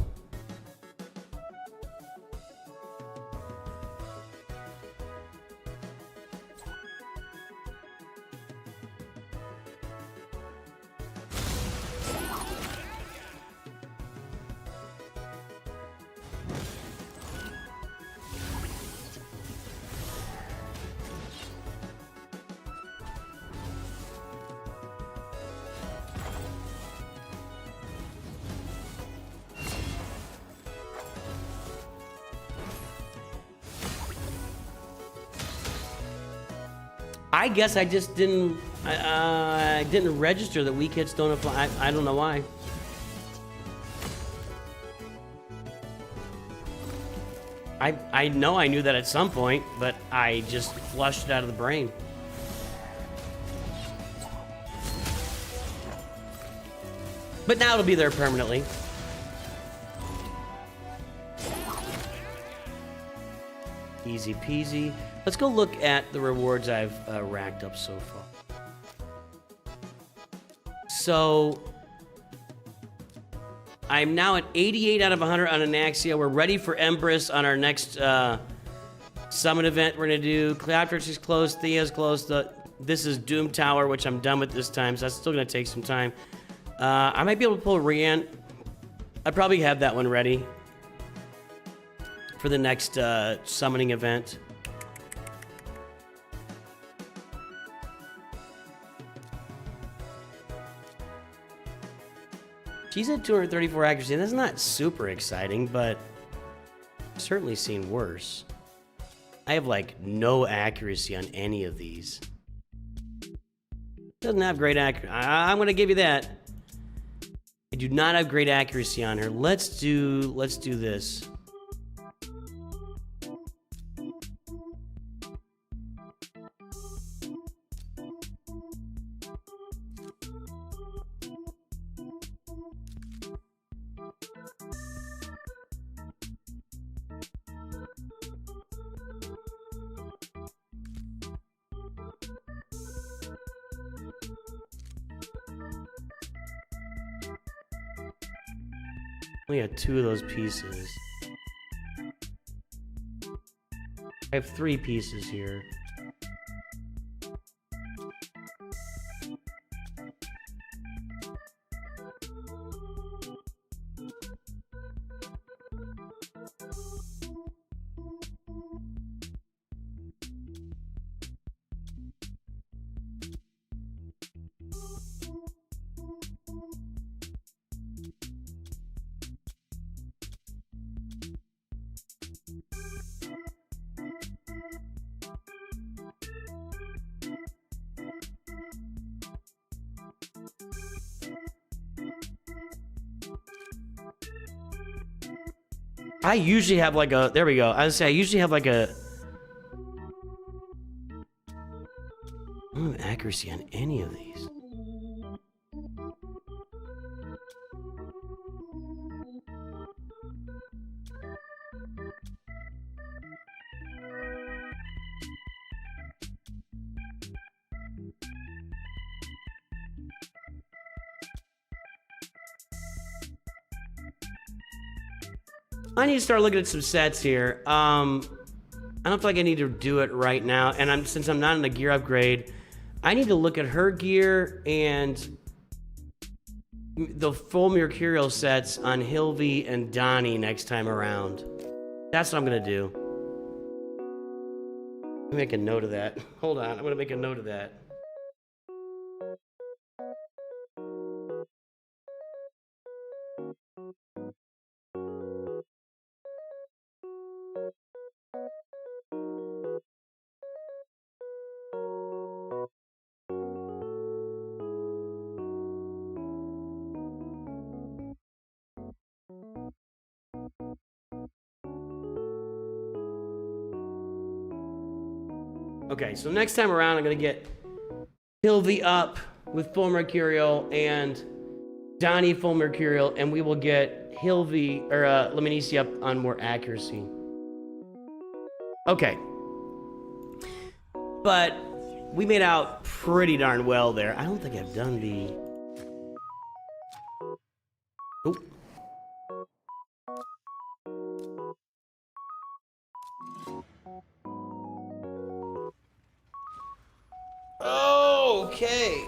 I guess I just didn't. I didn't register that weak hits don't apply. I don't know why. I know I knew that at some point, but I just flushed it out of the brain. But now it'll be there permanently. Easy peasy. Let's go look at the rewards I've racked up so far. So, I'm now at 88 out of 100 on Anaxia. We're ready for Empress on our next summon event we're going to do. Cleopatra is close. Thea's close. This is Doom Tower, which I'm done with this time, so that's still going to take some time. I might be able to pull Rian. I probably have that one ready for the next summoning event. She's at 234 accuracy. That's not super exciting, but I've certainly seen worse. I have like no accuracy on any of these. Doesn't have great accuracy. I'm gonna give you that. I do not have great accuracy on her. Let's do this. Only had 2 of those pieces. I have 3 pieces here. I usually have like a, there we go. I was say I usually have like a, I don't have accuracy on any of these. I need to start looking at some sets here. I don't feel like I need to do it right now. And since I'm not in a gear upgrade, I need to look at her gear and the full Mercurial sets on Hilvy and Donnie next time around. That's what I'm gonna do. Let me make a note of that. Hold on, I'm gonna make a note of that. Okay, so next time around, I'm gonna get Hilvy up with full Mercurial and Donnie full Mercurial, and we will get Hilvy or Lemonici up on more accuracy. Okay, but we made out pretty darn well there. I don't think I've done the. Oh. Okay.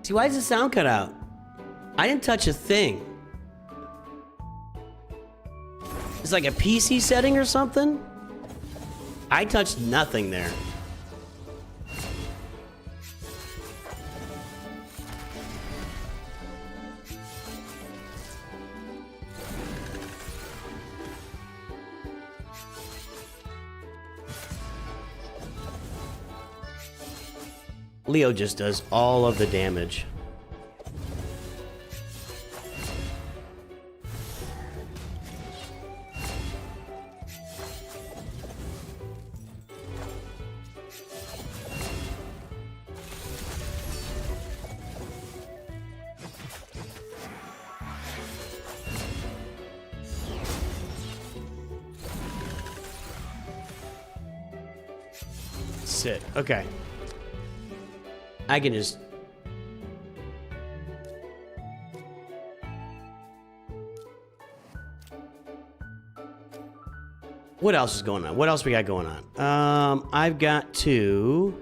See, why does the sound cut out? I didn't touch a thing. It's like a PC setting or something? I touched nothing there. Leo just does all of the damage. Sit. Okay. I can just... What else is going on? What else we got going on? I've got to...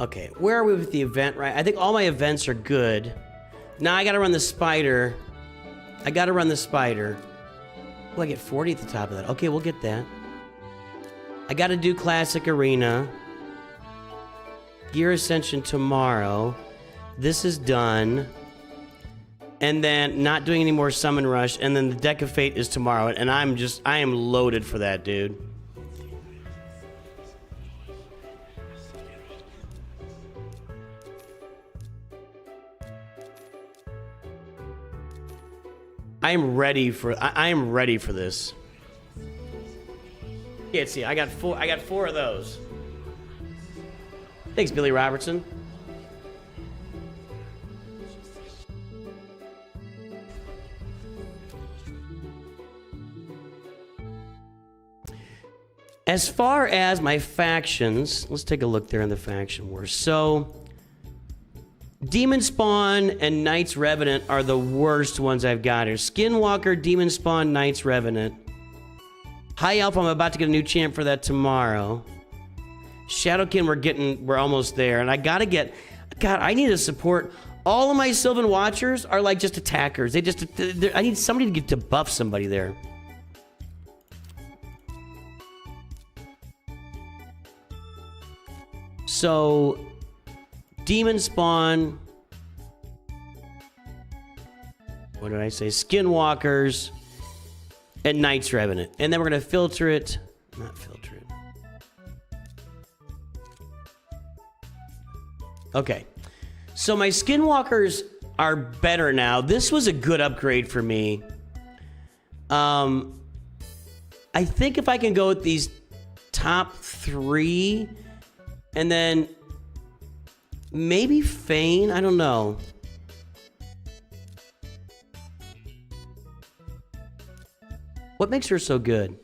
Okay, where are we with the event, right? I think all my events are good. Now I gotta run the spider. I gotta run the spider. Oh, I get 40 at the top of that. Okay, we'll get that. I gotta do Classic Arena. Gear Ascension tomorrow. This is done. And then not doing any more Summon Rush. And then the Deck of Fate is tomorrow. And I am loaded for that, dude. I am ready for this. Can't see. I got four of those. Thanks, Billy Robertson. As far as my factions, let's take a look there in the faction wars. So, Demon Spawn and Knights Revenant are the worst ones I've got here. Skinwalker, Demon Spawn, Knights Revenant. High Elf, I'm about to get a new champ for that tomorrow. Shadowkin, we're almost there. And I gotta get, God, I need to support. All of my Sylvan Watchers are like just attackers. I need somebody to get to buff somebody there. So, Demon Spawn. What did I say? Skinwalkers and Knights Revenant. And then we're going to filter it. Not filter it. Okay. So my Skinwalkers are better now. This was a good upgrade for me. I think if I can go with these top three And then maybe Fane. I don't know. What makes her so good?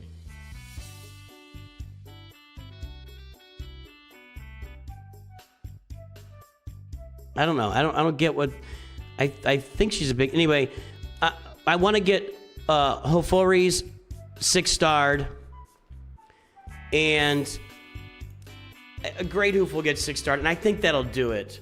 I don't know. I don't get what. I think she's a big. Anyway, I want to get Hofori's 6-starred, and a Great Hoof will get 6-starred, and I think that'll do it.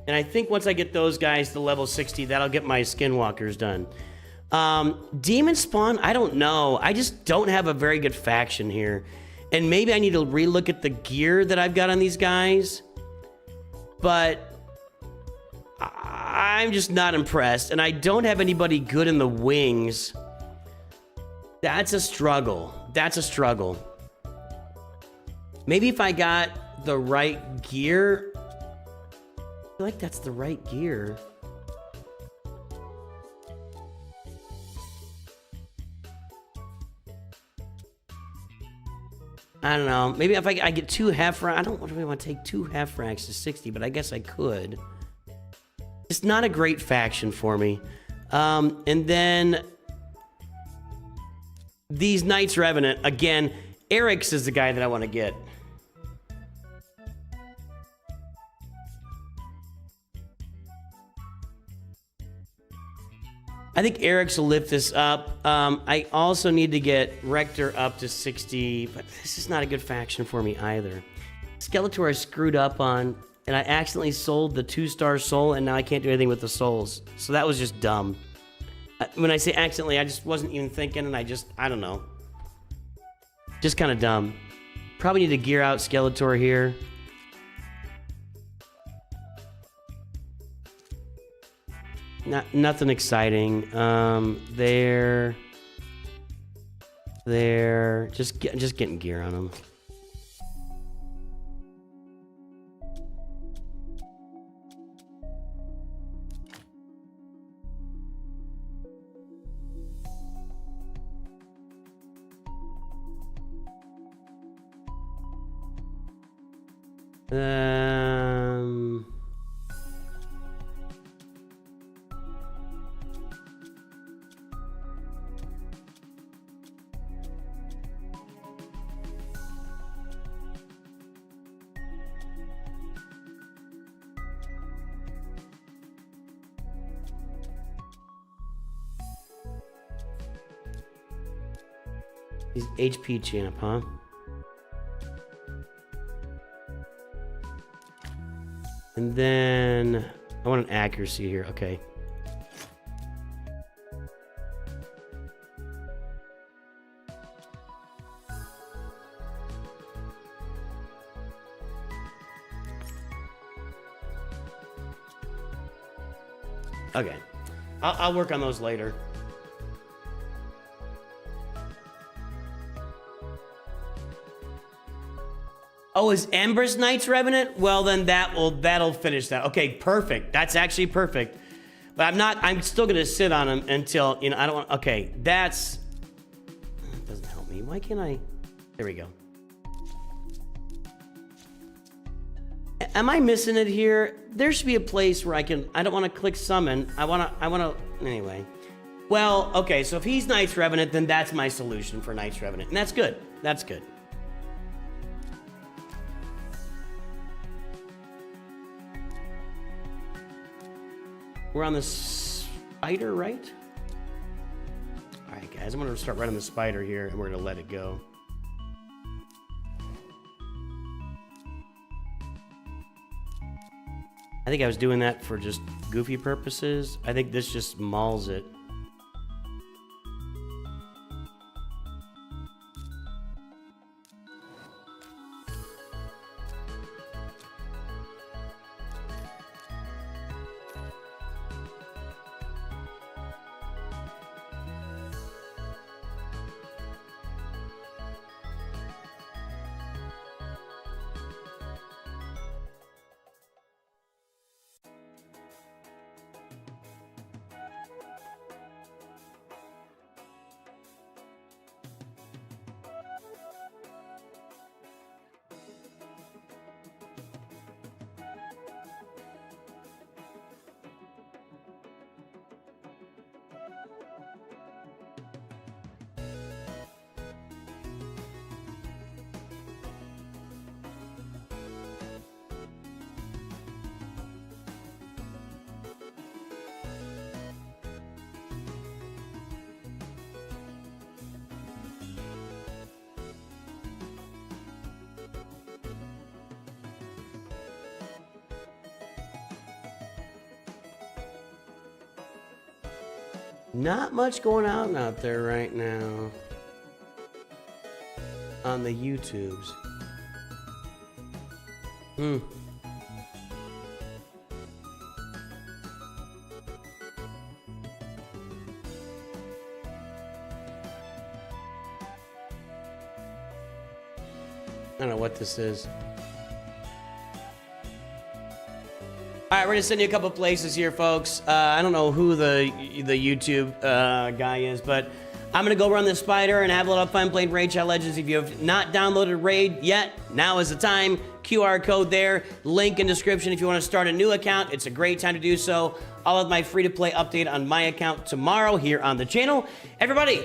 And I think once I get those guys to level 60, that'll get my Skinwalkers done. Demon Spawn, I don't know. I just don't have a very good faction here. And maybe I need to relook at the gear that I've got on these guys. But I'm just not impressed. And I don't have anybody good in the wings. That's a struggle. That's a struggle. Maybe if I got the right gear... I feel like that's the right gear. I don't know. Maybe if I get 2 half ranks. I don't really want to take 2 half ranks to 60, but I guess I could. It's not a great faction for me. And then these Knights Revenant. Again, Eric's is the guy that I want to get. I think Eric's will lift this up. I also need to get Rector up to 60, but this is not a good faction for me either. Skeletor I screwed up on, and I accidentally sold the 2-star soul, and now I can't do anything with the souls. So that was just dumb. When I say accidentally, I just wasn't even thinking, and I don't know. Just kind of dumb. Probably need to gear out Skeletor here. Nothing exciting. There. Just getting gear on them. He's HP champ, huh? And then I want an accuracy here. Okay. Okay. I'll work on those later. Oh, is Ember's Knights Revenant? Well, then that'll finish that. Okay, perfect. That's actually perfect. But I'm still gonna sit on him until, I don't want, okay, that doesn't help me. Why can't I? There we go. Am I missing it here? There should be a place where I don't want to click summon. I want to, anyway. Well, okay, so if he's Knights Revenant, then that's my solution for Knights Revenant. And that's good. That's good. We're on the spider, right? All right, guys, I'm going to start running the spider here, and we're going to let it go. I think I was doing that for just goofy purposes. I think this just mauls it. Not much going on out there right now on the YouTubes. I don't know what this is. All right, we're gonna send you a couple places here, folks. I don't know who the YouTube guy is, but I'm gonna go run the spider and have a little fun playing Raid Shadow Legends. If you have not downloaded Raid yet, now is the time. QR code there, link in description if you want to start a new account. It's a great time to do so. I'll have my free-to-play update on my account tomorrow here on the channel. Everybody,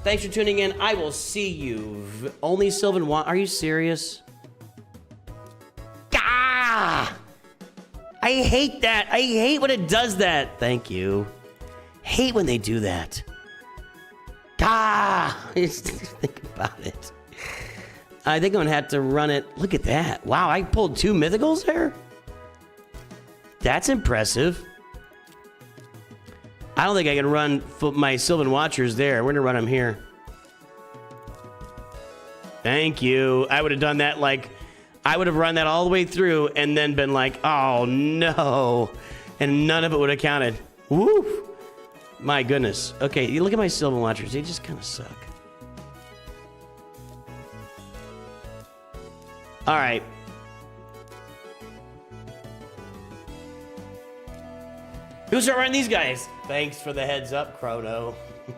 thanks for tuning in. I will see you. Only Sylvan are you serious? Ah! I hate that. I hate when it does that. Thank you. Hate when they do that. Ah! Just think about it. I think I'm gonna have to run it. Look at that. Wow, I pulled 2 mythicals there? That's impressive. I don't think I can run my Sylvan Watchers there. We're gonna run them here. Thank you. I would have done that like, I would have run that all the way through and then been like, oh no. And none of it would have counted. Woo! My goodness. Okay, you look at my Sylvan Watchers. They just kind of suck. All right. Who's running these guys? Thanks for the heads up, Chrono.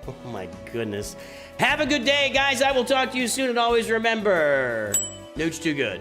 Oh my goodness. Have a good day, guys. I will talk to you soon, and always remember, Nooch too good.